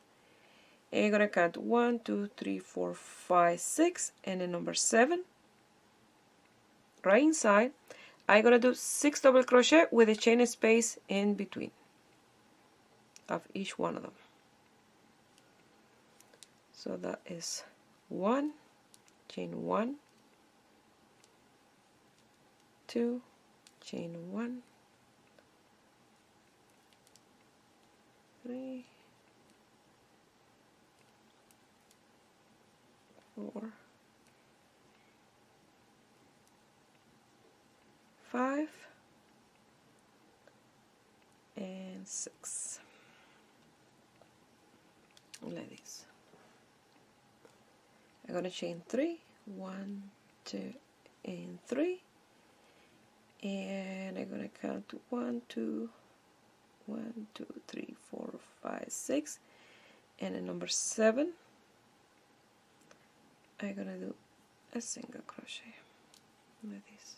and I'm gonna count 1, 2, 3, 4, 5, 6, and then number 7 right inside. I'm gonna do 6 double crochet with a chain space in between of each one of them. So that is 1, chain 1, 2, chain 1, 3, 4, 5, and 6. Like this. I'm gonna chain 3, 1, 2, and 3, and I'm gonna count 1, 2, 1, 2, 3, 4, 5, 6, and then number 7 I'm gonna do a single crochet like this.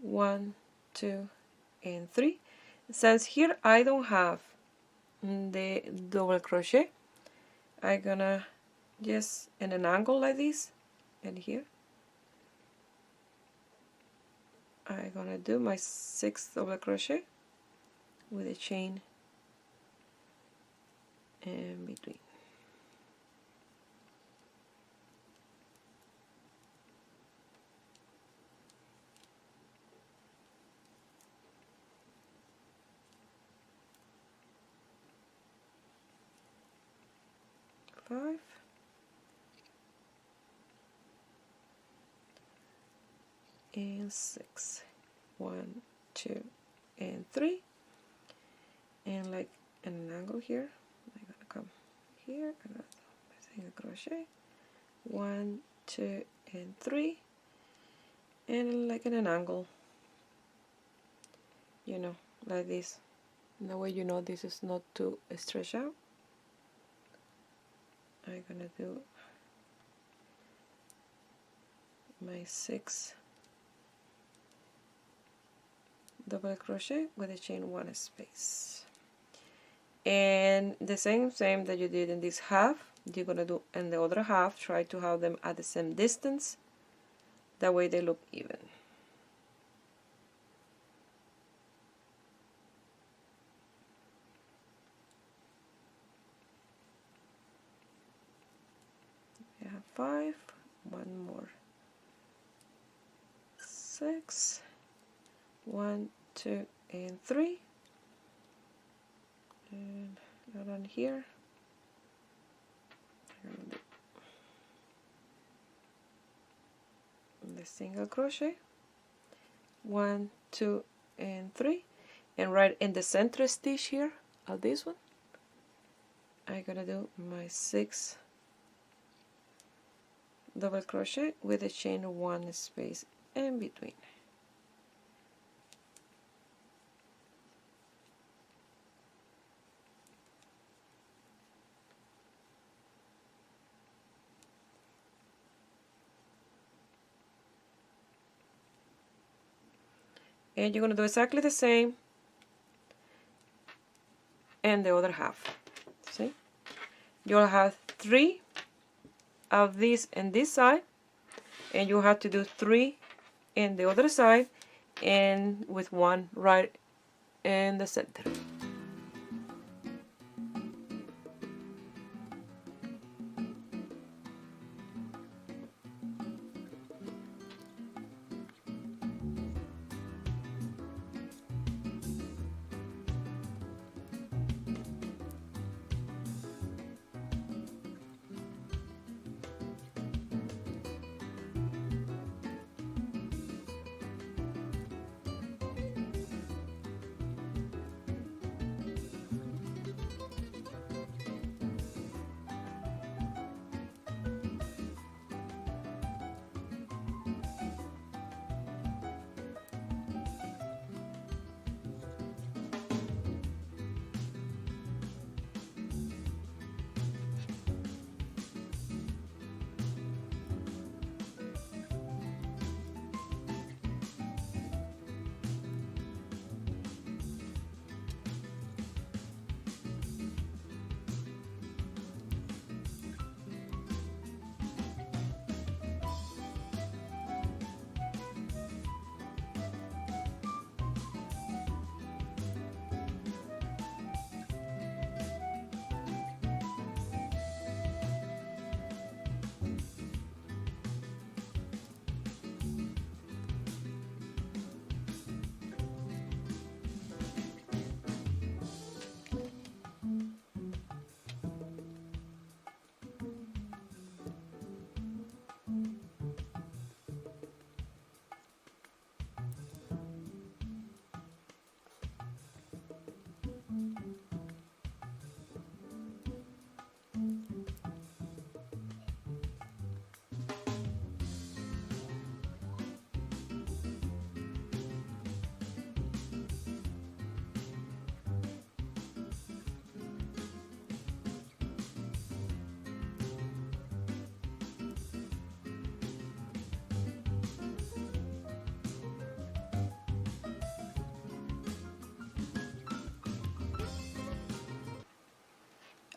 1, 2, and 3. Since here I don't have the double crochet, I'm gonna just in an angle like this, and here I'm gonna do my 6th double crochet with a chain in between. Five, and 6. 1, 2, and 3, and like in an angle here, I'm gonna come here, I'm gonna do a single crochet, 1, 2, and 3, and like in an angle, you know, like this. And that way you know this is not too stretched out. I'm gonna do my 6 double crochet with a chain 1 space, and the same that you did in this half you're gonna do in the other half. Try to have them at the same distance, that way they look even. I have 5, 1 more, 6, 1, 2, and 3, and around here I'm gonna do the single crochet, 1, 2, and 3, and right in the center stitch here of this one I'm gonna do my 6 double crochet with a chain 1 space in between. And you're going to do exactly the same in the other half. See? You'll have 3 of this and this side, and you have to do 3 in the other side, and with 1 right in the center.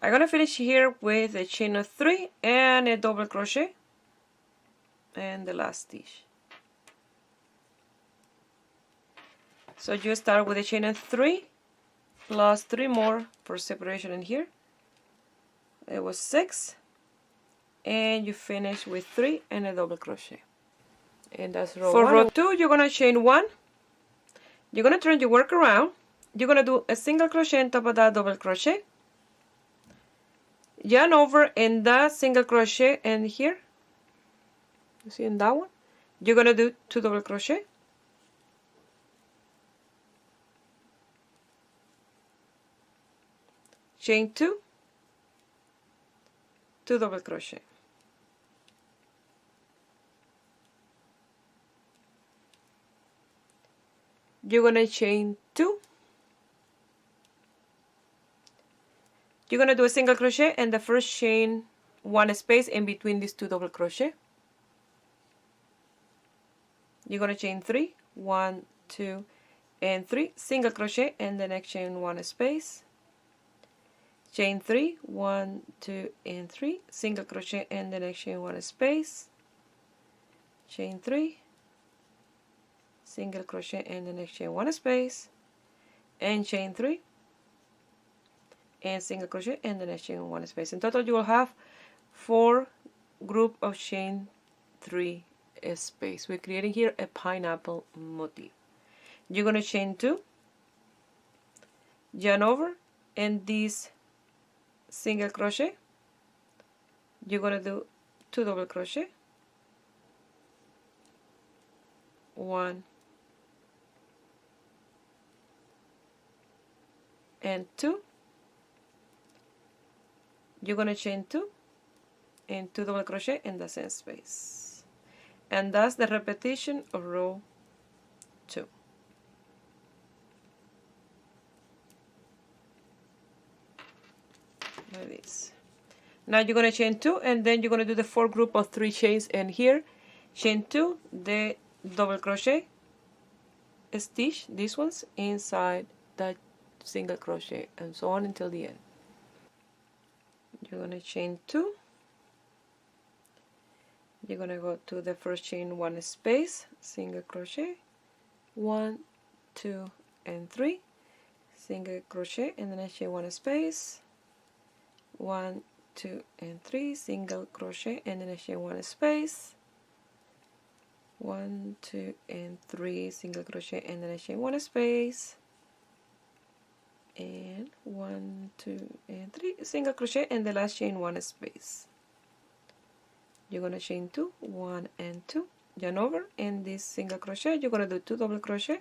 I'm gonna finish here with a chain of 3 and a double crochet and the last stitch. So you start with a chain of 3 plus 3 more for separation in here. It was 6, and you finish with 3 and a double crochet. And that's row 1. For row 2, you're gonna chain 1. You're gonna turn your work around. You're gonna do a single crochet on top of that double crochet. Yarn over in that single crochet and here, you see in that one, you're gonna do 2 double crochet, chain 2, 2 double crochet, you're gonna chain 2. You're going to do a single crochet and the first chain 1 space in between these 2 double crochet. You're going to chain 3, 1, 2, and 3, single crochet, and the next chain 1 space. Chain 3, 1, 2, and 3, single crochet, and the next chain 1 space. Chain 3, single crochet, and the next chain 1 space, and chain 3. And single crochet and the next chain 1 space. In total you will have 4 group of chain 3 space. We're creating here a pineapple motif. You're going to chain 2, yarn over, and this single crochet, you're going to do 2 double crochet, 1 and 2. You're going to chain 2 and 2 double crochet in the same space, and that's the repetition of row 2. Like this. Now you're going to chain 2 and then you're going to do the 4 group of 3 chains, and here chain 2, the double crochet stitch, these ones inside that single crochet, and so on until the end. You're going to chain 2, you're gonna go to the first chain 1 space, single crochet, 1, 2, and 3, single crochet, and then I chain 1 space, 1, 2, and 3, single crochet, and then I chain 1 space, 1, 2, and 3, single crochet, and then I chain 1 space, and 1, 2, and 3, single crochet, and the last chain 1 space. You're going to chain 2, 1 and 2, yarn over, and this single crochet, you're going to do 2 double crochet,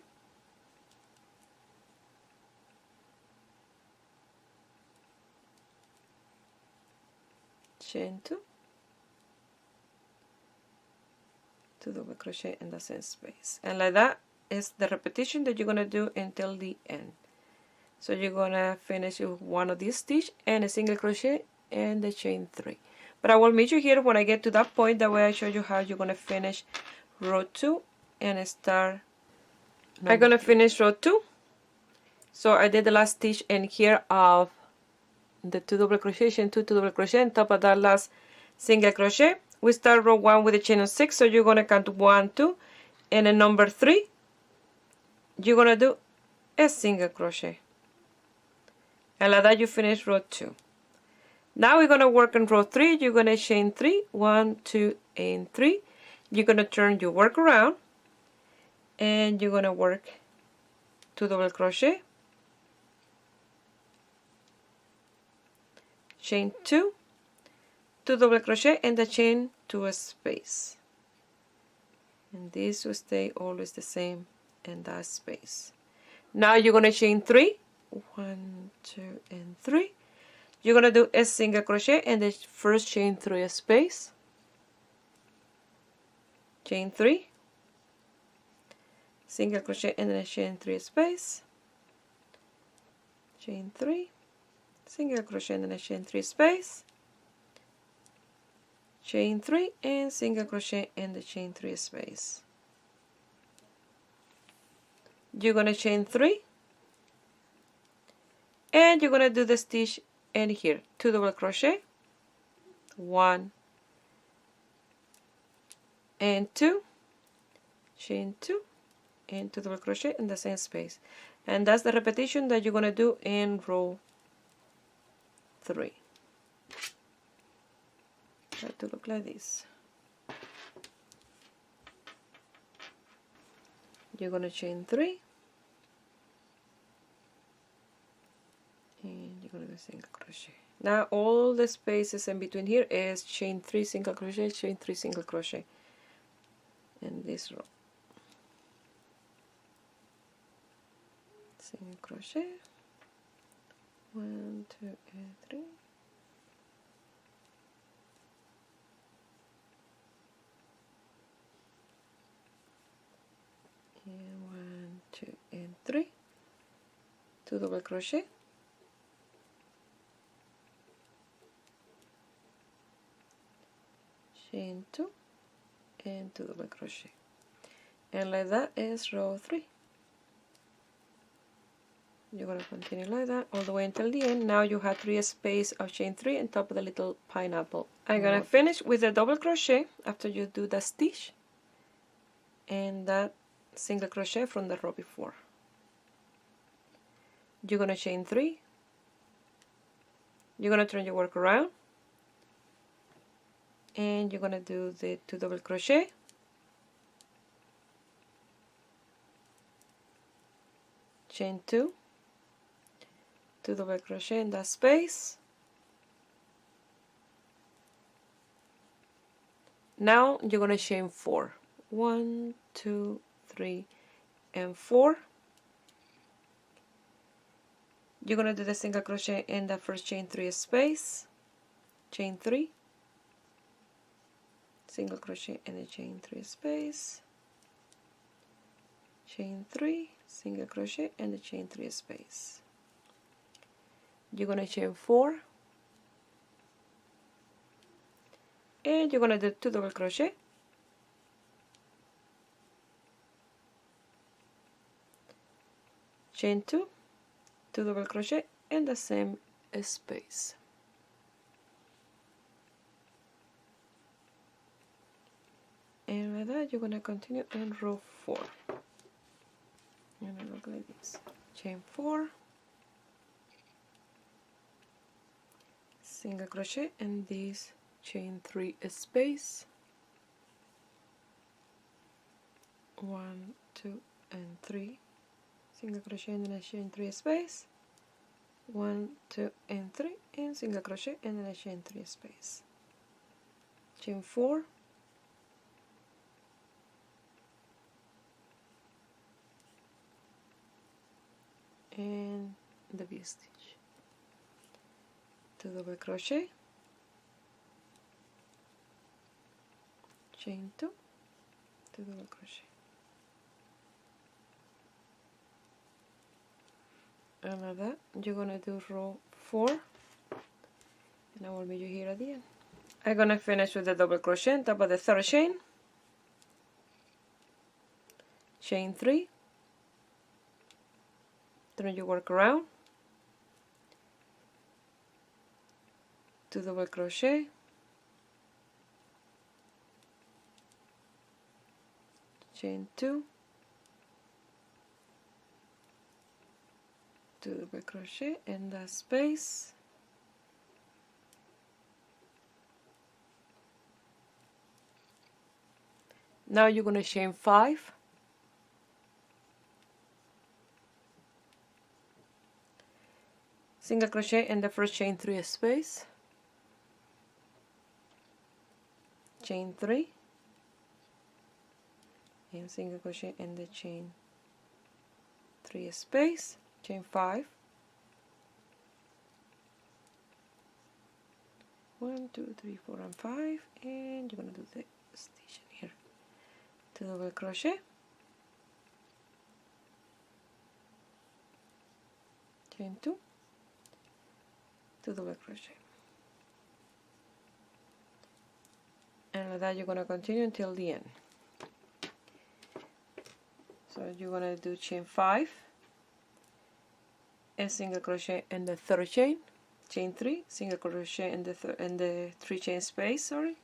chain 2, 2 double crochet in the same space. And like that is the repetition that you're going to do until the end. So you're going to finish with one of these stitches and a single crochet and the chain 3. But I will meet you here when I get to that point. That way I show you how you're going to finish row 2 and start. I'm going to finish row 2. So I did the last stitch in here of the 2 double crochet, chain 2, 2 double crochet on top of that last single crochet. We start row 1 with a chain of 6. So you're going to count 1, 2, and in number 3 you're going to do a single crochet. And like that you finish row 2. Now we're going to work in row 3. You're going to chain 3, 1, 2, and 3. You're going to turn your work around and you're going to work 2 double crochet, chain 2, 2 double crochet, and the chain 2 space. And this will stay always the same in that space. Now you're going to chain 3, 1, 2, and 3. You're going to do a single crochet and the first chain 3 space, chain 3, single crochet and then a chain 3 space, chain 3, single crochet and then a chain 3 space, chain 3, and single crochet and the chain 3 space. You're going to chain 3 and you're going to do the stitch in here, 2 double crochet, 1 and 2, chain 2, and 2 double crochet in the same space. And that's the repetition that you're going to do in row 3. Try to look like this. You're going to chain 3 and you're going to do single crochet. Now all the spaces in between here is chain 3 single crochet, chain 3 single crochet in this row. Single crochet, 1, 2, and 3. And 1, 2, and 3. 2 double crochet, chain 2, and 2 double crochet. And like that is row 3. You're going to continue like that all the way until the end. Now you have 3 spaces of chain 3 on top of the little pineapple. I'm going to finish with a double crochet after you do that stitch and that single crochet from the row before. You're going to chain 3. You're going to turn your work around and you're going to do the 2 double crochet, chain 2, 2 double crochet in that space. Now you're going to chain 4, 1, 2, 3, and 4. You're going to do the single crochet in the first chain 3 space, chain 3, single crochet in the chain 3 space, chain 3, single crochet and the chain 3 space. You're going to chain 4 and you're going to do 2 double crochet, chain 2, 2 double crochet in the same space. and like that you're gonna continue in row 4. And it look like this. Chain 4, single crochet in this chain 3 space, 1, 2, and 3, single crochet in the next chain 3 space, 1, 2, and 3, and single crochet in the next chain 3 space, chain 4, and the V stitch, 2 double crochet, chain 2, 2 double crochet, and like that you're gonna do row 4, and I will meet you here at the end. I'm gonna finish with the double crochet on top of the 3rd chain, chain 3, turn your work around, 2 double crochet, chain 2, 2 double crochet in that space, now you're going to chain 5, single crochet in the first chain 3 space, chain 3, and single crochet in the chain 3 space, chain 5, 1, 2, 3, 4, and 5, and you're going to do the stitch in here, 2 double crochet, chain 2, 2 double crochet, and like that you're going to continue until the end. So you're going to do chain 5, and single crochet in the 3rd chain, chain 3, single crochet in the 3 chain space, sorry,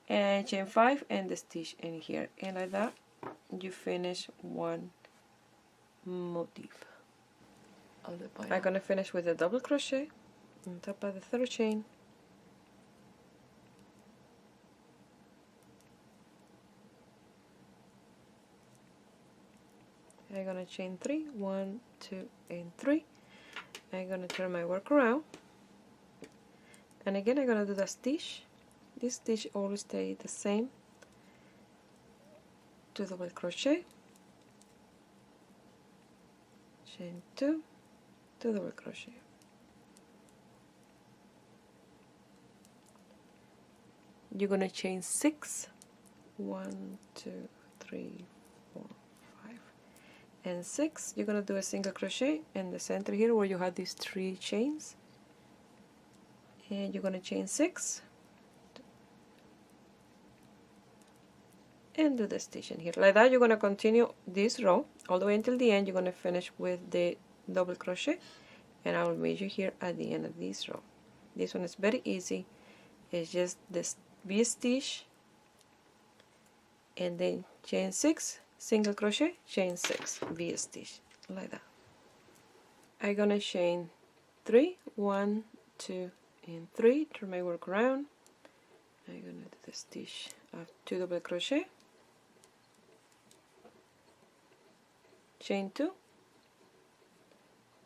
and chain 5 and the stitch in here, and like that you finish one motif. I'm gonna finish with a double crochet on top of the 3rd chain, I'm gonna chain 3, 1, 2, and 3. I'm gonna turn my work around, and again I'm gonna do the stitch. This stitch always stays the same, 2 double crochet, chain 2, 2 double crochet, you're gonna chain 6, 1, 2, 3, 4, 5, and 6. You're gonna do a single crochet in the center here where you have these 3 chains, and you're gonna chain 6 and do the stitch in here. Like that you're gonna continue this row all the way until the end. You're gonna finish with the double crochet, and I will meet you here at the end of this row. This one is very easy. It's just this V stitch, and then chain 6, single crochet, chain 6, V stitch, like that. I'm gonna chain 3, 1, 2, and 3, turn my work around. I'm gonna do the stitch of 2 double crochet, chain 2,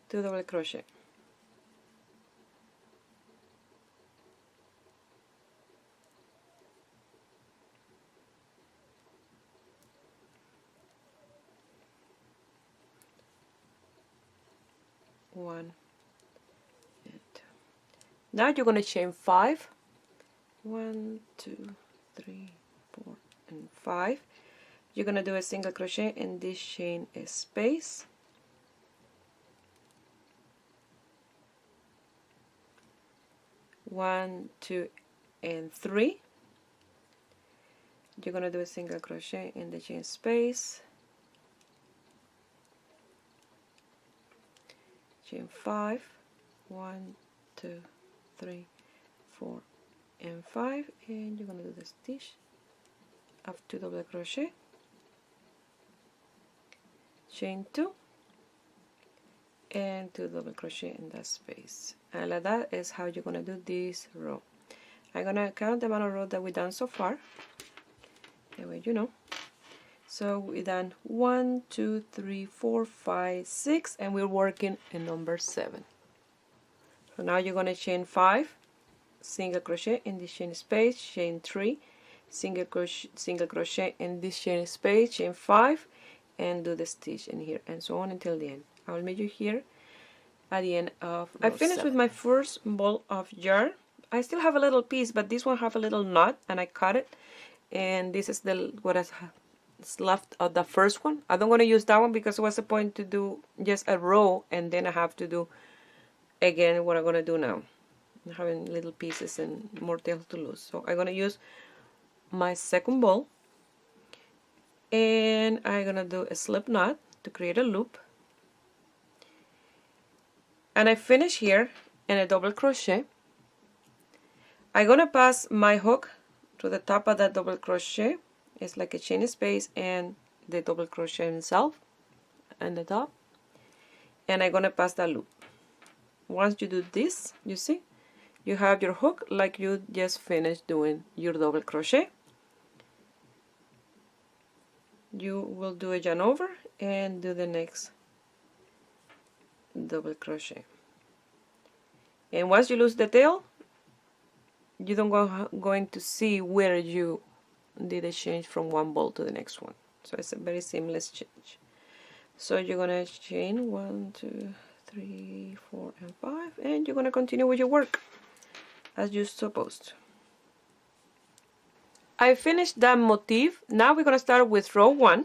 2 double crochet, one and 2. Now you're going to chain 5, 1, 2, 3, 4, and 5. You're going to do a single crochet in this chain space, one, 2, and 3. You're going to do a single crochet in the chain space, chain 5, 1, 2, 3, 4, and 5, and you're going to do the stitch of 2 double crochet, chain 2, and 2 double crochet in that space. And like that is how you're going to do this row. I'm going to count the amount of rows that we've done so far, that way you know. So we've done 1, 2, 3, 4, 5, 6, and we're working in number 7. So now you're going to chain 5, single crochet in this chain space, chain 3, single crochet in this chain space, chain 5, and do the stitch in here, and so on until the end. I will meet you here at the end of row 7. I finished with my first ball of yarn. I still have a little piece, but this one have a little knot, and I cut it, and this is the what is left of the first one. I don't want to use that one because what's the point to do just a row and then I have to do again what I'm going to do now. I'm having little pieces and more tails to lose. So I'm going to use my second ball, and I'm going to do a slip knot to create a loop. And I finish here in a double crochet. I'm going to pass my hook to the top of that double crochet. It's like a chain space and the double crochet itself and the top, and I'm gonna pass that loop. Once you do this, you see you have your hook like you just finished doing your double crochet. You will do a yarn over and do the next double crochet, and once you lose the tail, you don't going to see where you did a change from one ball to the next one. So it's a very seamless change. So you're gonna chain 1, 2, 3, 4, and 5, and you're gonna continue with your work as you're supposed. I finished that motif. Now we're gonna start with row 1.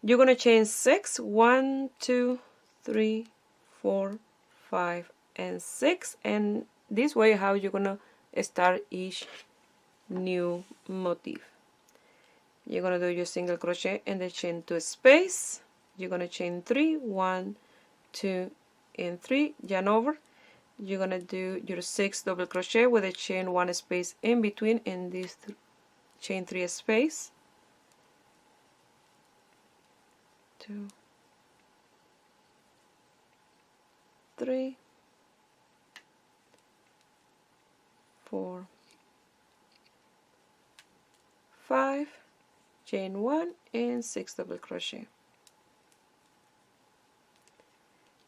You're gonna chain 6, 1, 2, 3, 4, 5, and 6, and this way how you're gonna start each new motif. You're gonna do your single crochet and then chain 2 space. You're gonna chain 3, 1, 2, and 3, yarn over. You're gonna do your 6 double crochet with a chain 1 space in between in this chain 3 space. 2, 3, 4, 5, chain 1, and 6 double crochet.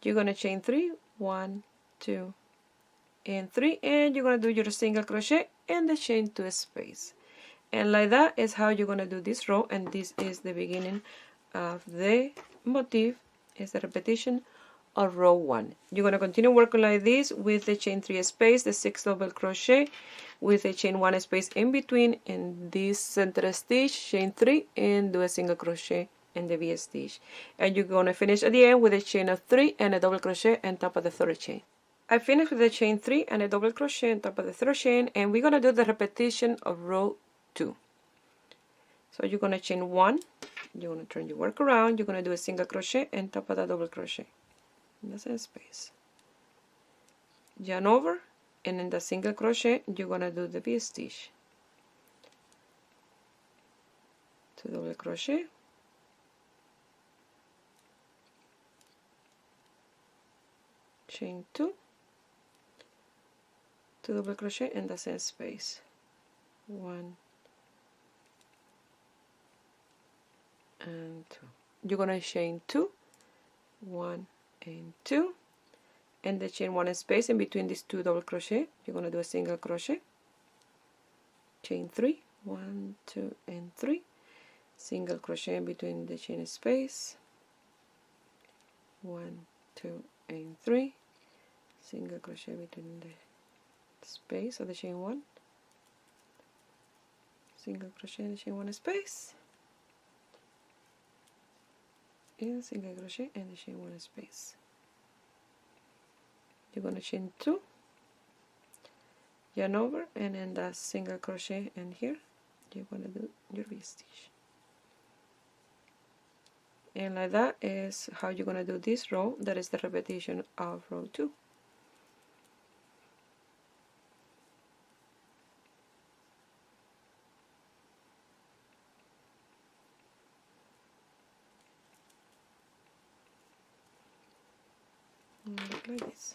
You're going to chain 3, 1, 2, and 3, and you're going to do your single crochet and the chain 2 space. And like that is how you're going to do this row, and this is the beginning of the motif. It's a repetition of row 1. You're going to continue working like this with the chain 3 space, the 6 double crochet, with a chain 1 space in between in this center stitch, chain 3, and do a single crochet in the V stitch. And you're going to finish at the end with a chain of 3 and a double crochet on top of the third chain. I finished with a chain 3 and a double crochet on top of the third chain, and we're going to do the repetition of row 2. So you're going to chain 1, you're going to turn your work around, you're going to do a single crochet on top of that double crochet in the same space. Yarn over, and in the single crochet you're going to do the V stitch. 2 double crochet, chain 2, 2 double crochet in the same space. 1 and 2. You're going to chain 2, 1 and 2, and the chain 1 space in between these 2 double crochet. You're going to do a single crochet, chain 3, 1, 2, and 3, single crochet in between the chain space, 1, 2, and 3, single crochet between the space of the chain 1, single crochet in the chain 1 space, and single crochet in the chain 1 space. You're going to chain 2, yarn over, and in the single crochet in here you're going to do your V stitch. And like that is how you're going to do this row. That is the repetition of row 2. Look like this.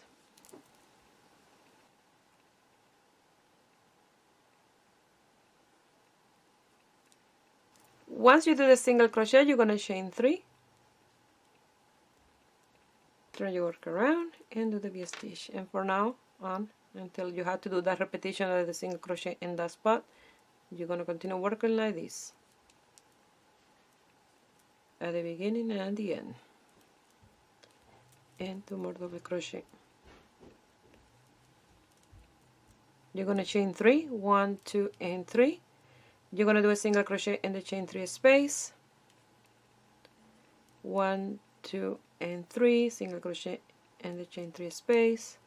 Once you do the single crochet, you're going to chain 3, turn your work around and do the V-stitch, and for now on until you have to do that repetition of the single crochet in that spot, you're going to continue working like this at the beginning and at the end, and 2 more double crochet. You're going to chain 3, 1, 2 and 3. You're going to do a single crochet in the chain 3 space, 1, 2 and 3, single crochet in the chain 3 space,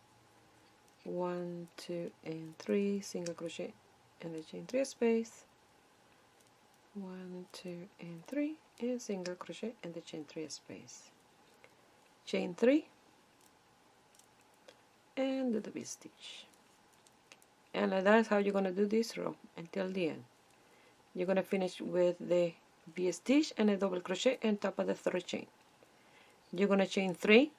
1, 2 and 3, single crochet in the chain 3 space, 1, 2 and 3, and single crochet in the chain 3 space, chain 3 and do the V-stitch. And that's how you're going to do this row until the end. You're going to finish with the V-stitch and a double crochet on top of the 3rd chain. You're going to chain 3,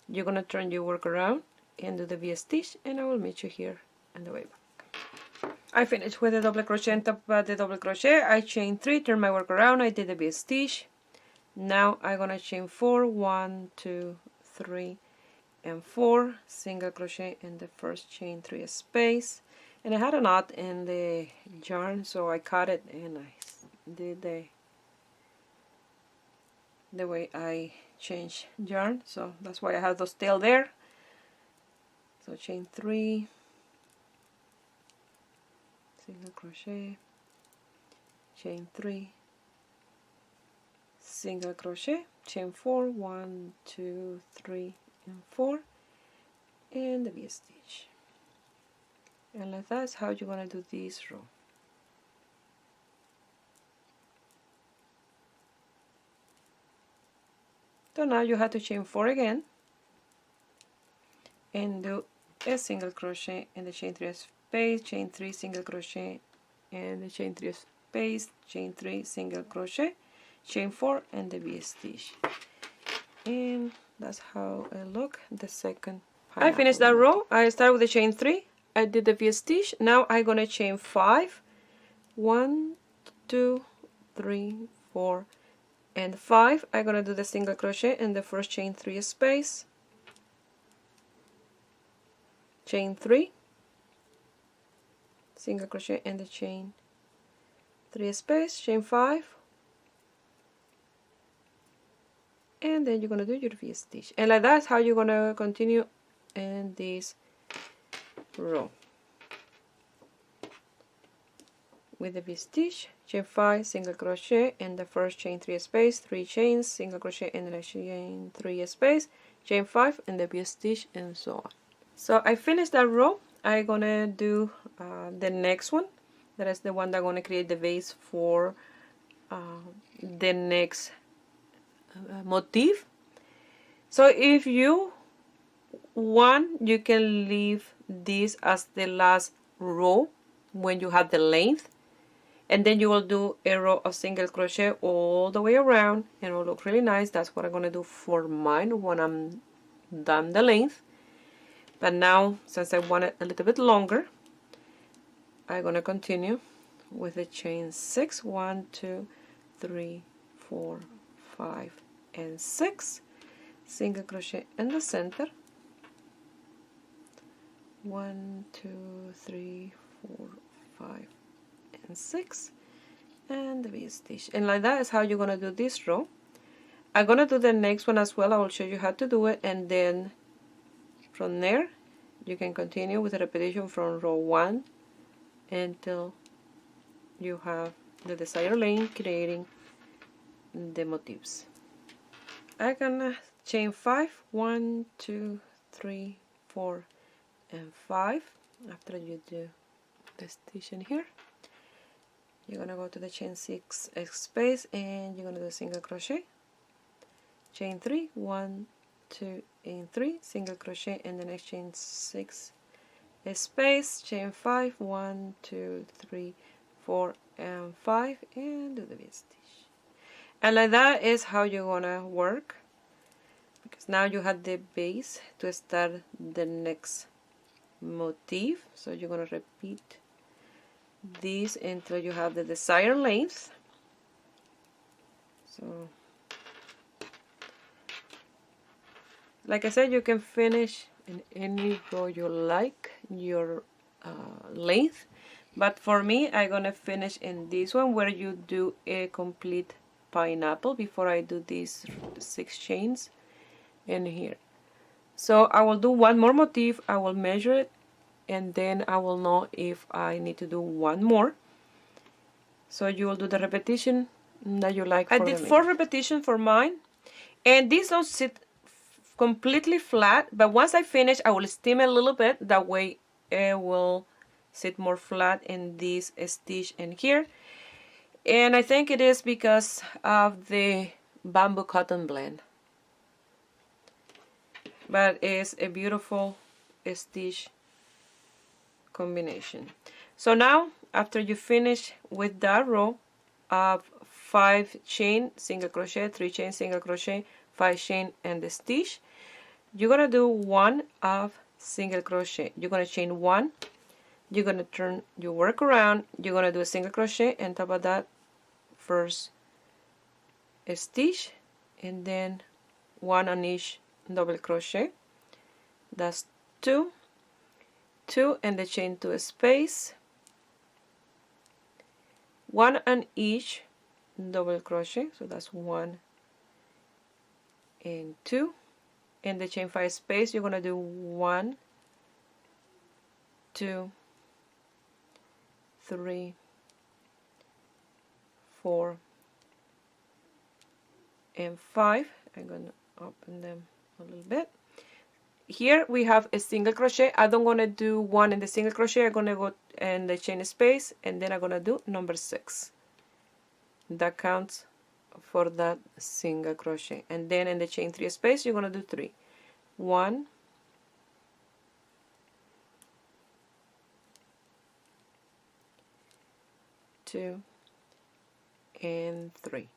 you're going to turn your work around and do the V-stitch, and I will meet you here on the way back. I finished with the double crochet on top of the double crochet. I chained 3, turn my work around, I did the V-stitch. Now I'm going to chain 4, 1, 2, 3 and 4, single crochet in the first chain 3 space, and I had a knot in the yarn, so I cut it and I did the way I change yarn, so that's why I have those tail there. So chain 3, single crochet, chain 3, single crochet, chain 4, 1, 2, 3 and 4, and the V-stitch. And like that's how you're going to do this row. So now you have to chain 4 again and do a single crochet in the chain 3 space, chain 3, single crochet in the chain 3 space, chain 3, single crochet, chain 4 and the V-stitch. And that's how it look the second pineapple. I finished that row. I start with the chain 3, I did the V-stitch. Now I'm gonna chain 5, 1, 2, 3, 4 and 5. I'm gonna do the single crochet in the first chain 3 space, chain 3, single crochet in the chain 3 space, chain 5, and then you're gonna do your V-stitch, and like that's how you're gonna continue in this row with the V-stitch, chain 5, single crochet in the first chain 3 space, 3 chains, single crochet in the next chain 3 space, chain 5 and the V-stitch, and so on. So I finished that row. I'm gonna do the next one. That is the one that I'm gonna create the base for the next motif. So if you want, you can leave this as the last row when you have the length, and then you will do a row of single crochet all the way around and it will look really nice. That's what I'm gonna do for mine when I'm done the length. But now, since I want it a little bit longer, I'm gonna continue with the chain 6, 1, 2, 3, 4, 5 and 6, single crochet in the center, 1, 2, 3, 4, 5 and 6, and the V-stitch. And like that is how you're gonna do this row. I'm gonna do the next one as well. I will show you how to do it, and then from there you can continue with the repetition from row 1 until you have the desired length, creating the motifs. I'm gonna chain 5, 1, 2, 3, 4 and 5. After you do the stitch in here, you're gonna go to the chain 6 space and you're gonna do a single crochet, chain 3, 1, 2 and 3, single crochet in the next chain 6 space, chain 5, 1, 2, 3, 4 and 5, and do the V-stitch. And like that is how you're gonna work because now you have the base to start the next motif. So you're going to repeat this until you have the desired length. So like I said, you can finish in any row you like your length, but for me I'm gonna finish in this one where you do a complete pineapple before I do these 6 chains in here. So I will do one more motif, I will measure it, and then I will know if I need to do one more. So you will do the repetition that you like. I did 4 repetitions for mine, and these don't sit completely flat, but once I finish I will steam it a little bit, that way it will sit more flat in this stitch in here. And I think it is because of the bamboo cotton blend, but it's a beautiful stitch combination. So now after you finish with that row of 5 chain single crochet, 3 chain single crochet, 5 chain and the stitch, you're gonna do 1 of single crochet. You're gonna chain 1, you're gonna turn your work around, you're gonna do a single crochet on top of that first stitch, and then 1 on each double crochet. That's 2, 2 and the chain 2 space, 1 on each double crochet, so that's 1 and 2. In the chain 5 space you're gonna do 1, 2, 3, 4 and 5. I'm gonna open them a little bit. Here we have a single crochet. I don't want to do 1 in the single crochet. I'm gonna go in the chain space, and then I'm gonna do number 6. That counts for that single crochet. And then in the chain 3 space you're gonna do 3. 1, 2 and 3.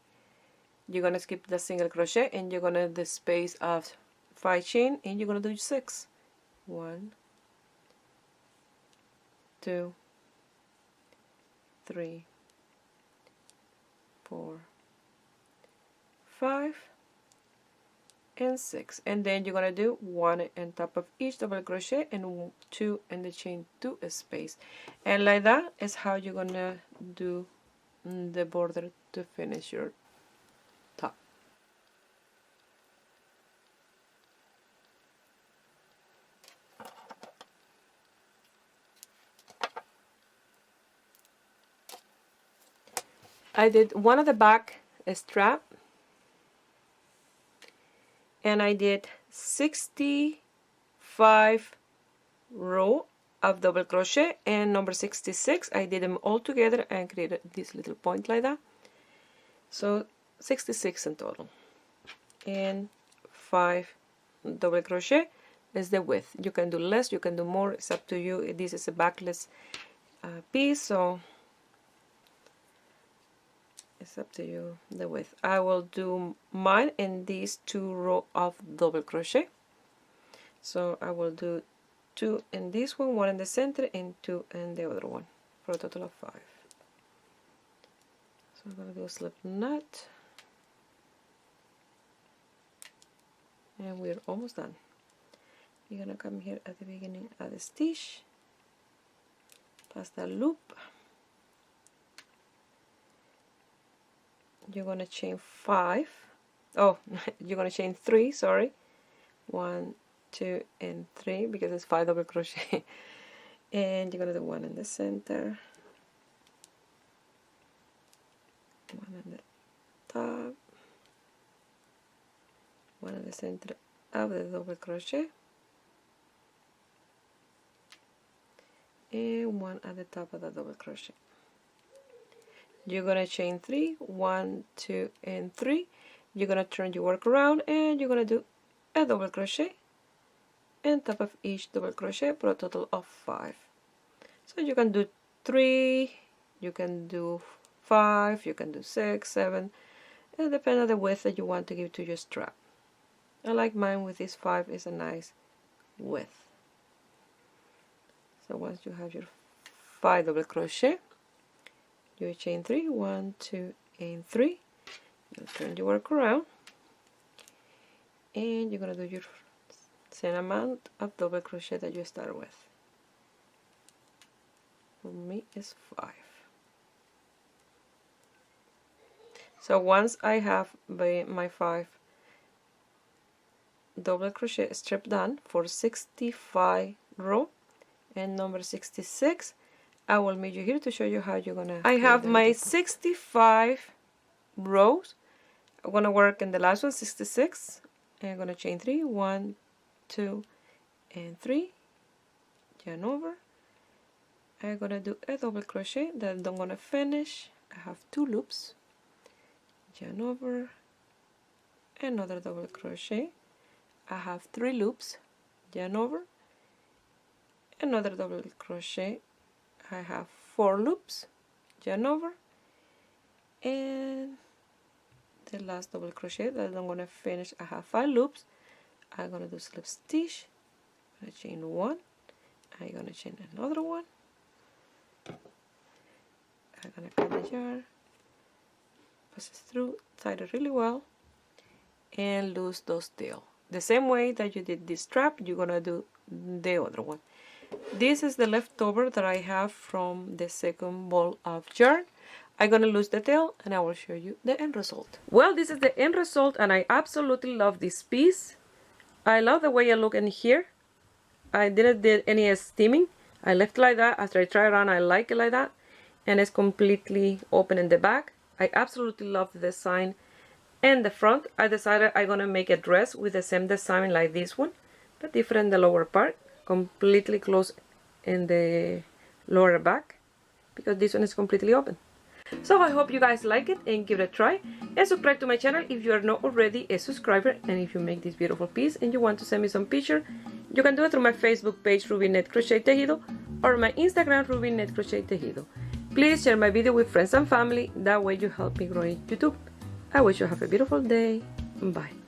You're gonna skip the single crochet and you're gonna do the space of 5 chain, and you're gonna do 6. 1, 2, 3, 4, 5 and 6, and then you're gonna do 1 on top of each double crochet and 2 in the chain 2 space, and like that is how you're gonna do the border to finish your top. I did one of the back strap, and I did 65 row of double crochet, and number 66 I did them all together and created this little point like that. So 66 in total, and 5 double crochet is the width. You can do less, you can do more, it's up to you. This is a backless piece, so it's up to you the width. I will do mine in these 2 row of double crochet. So I will do 2 in this one, 1 in the center, and 2 in the other one, for a total of 5. So I'm going to do a slip knot, and we're almost done. You're going to come here at the beginning of the stitch, pass the loop, you're going to chain 5, oh you're going to chain 3, sorry, 1, 2 and 3, because it's 5 double crochet, and you're going to do 1 in the center, 1 in the top, 1 in the center of the double crochet, and 1 at the top of the double crochet. You're going to chain 3, 1, 2 and 3. You're going to turn your work around, and you're going to do a double crochet on top of each double crochet for a total of 5. So you can do 3, you can do 5, you can do 6, 7. It depends on the width that you want to give to your strap. I like mine with this 5 is a nice width. So once you have your 5 double crochet, you chain 3, 1, 2, and 3. You turn your work around, and you're gonna do your same amount of double crochet that you start with. For me is 5. So once I have my 5 double crochet strip done for 65 row and number 66, I will meet you here to show you how you're gonna. I have my 65 rows. I'm gonna work in the last one, 66, and I'm gonna chain 3, 1, 2, and 3, yarn over. I'm gonna do a double crochet that I'm gonna finish. I have 2 loops, yarn over, another double crochet. I have 3 loops, yarn over, another double crochet. I have 4 loops, yarn over, and the last double crochet that I'm gonna finish. I have 5 loops. I'm gonna do slip stitch. I'm gonna chain 1. I'm gonna chain another one. I'm gonna cut the yarn, pass it through, tie it really well, and loose those tails. The same way that you did this strap, you're gonna do the other one. This is the leftover that I have from the second ball of yarn. I'm gonna lose the tail and I will show you the end result. Well, this is the end result and I absolutely love this piece. I love the way I look in here. I didn't do any steaming. I left it like that. After I try it on, I like it like that. And it's completely open in the back. I absolutely love the design. And the front, I decided I'm gonna make a dress with the same design like this one, but different in the lower part, completely closed in the lower back, because this one is completely open. So I hope you guys like it and give it a try, and subscribe to my channel if you are not already a subscriber. And if you make this beautiful piece and you want to send me some picture, you can do it through my Facebook page Ruby Net Crochet Tejido or my Instagram Ruby Net Crochet Tejido. Please share my video with friends and family, that way you help me grow in YouTube. I wish you have a beautiful day. Bye.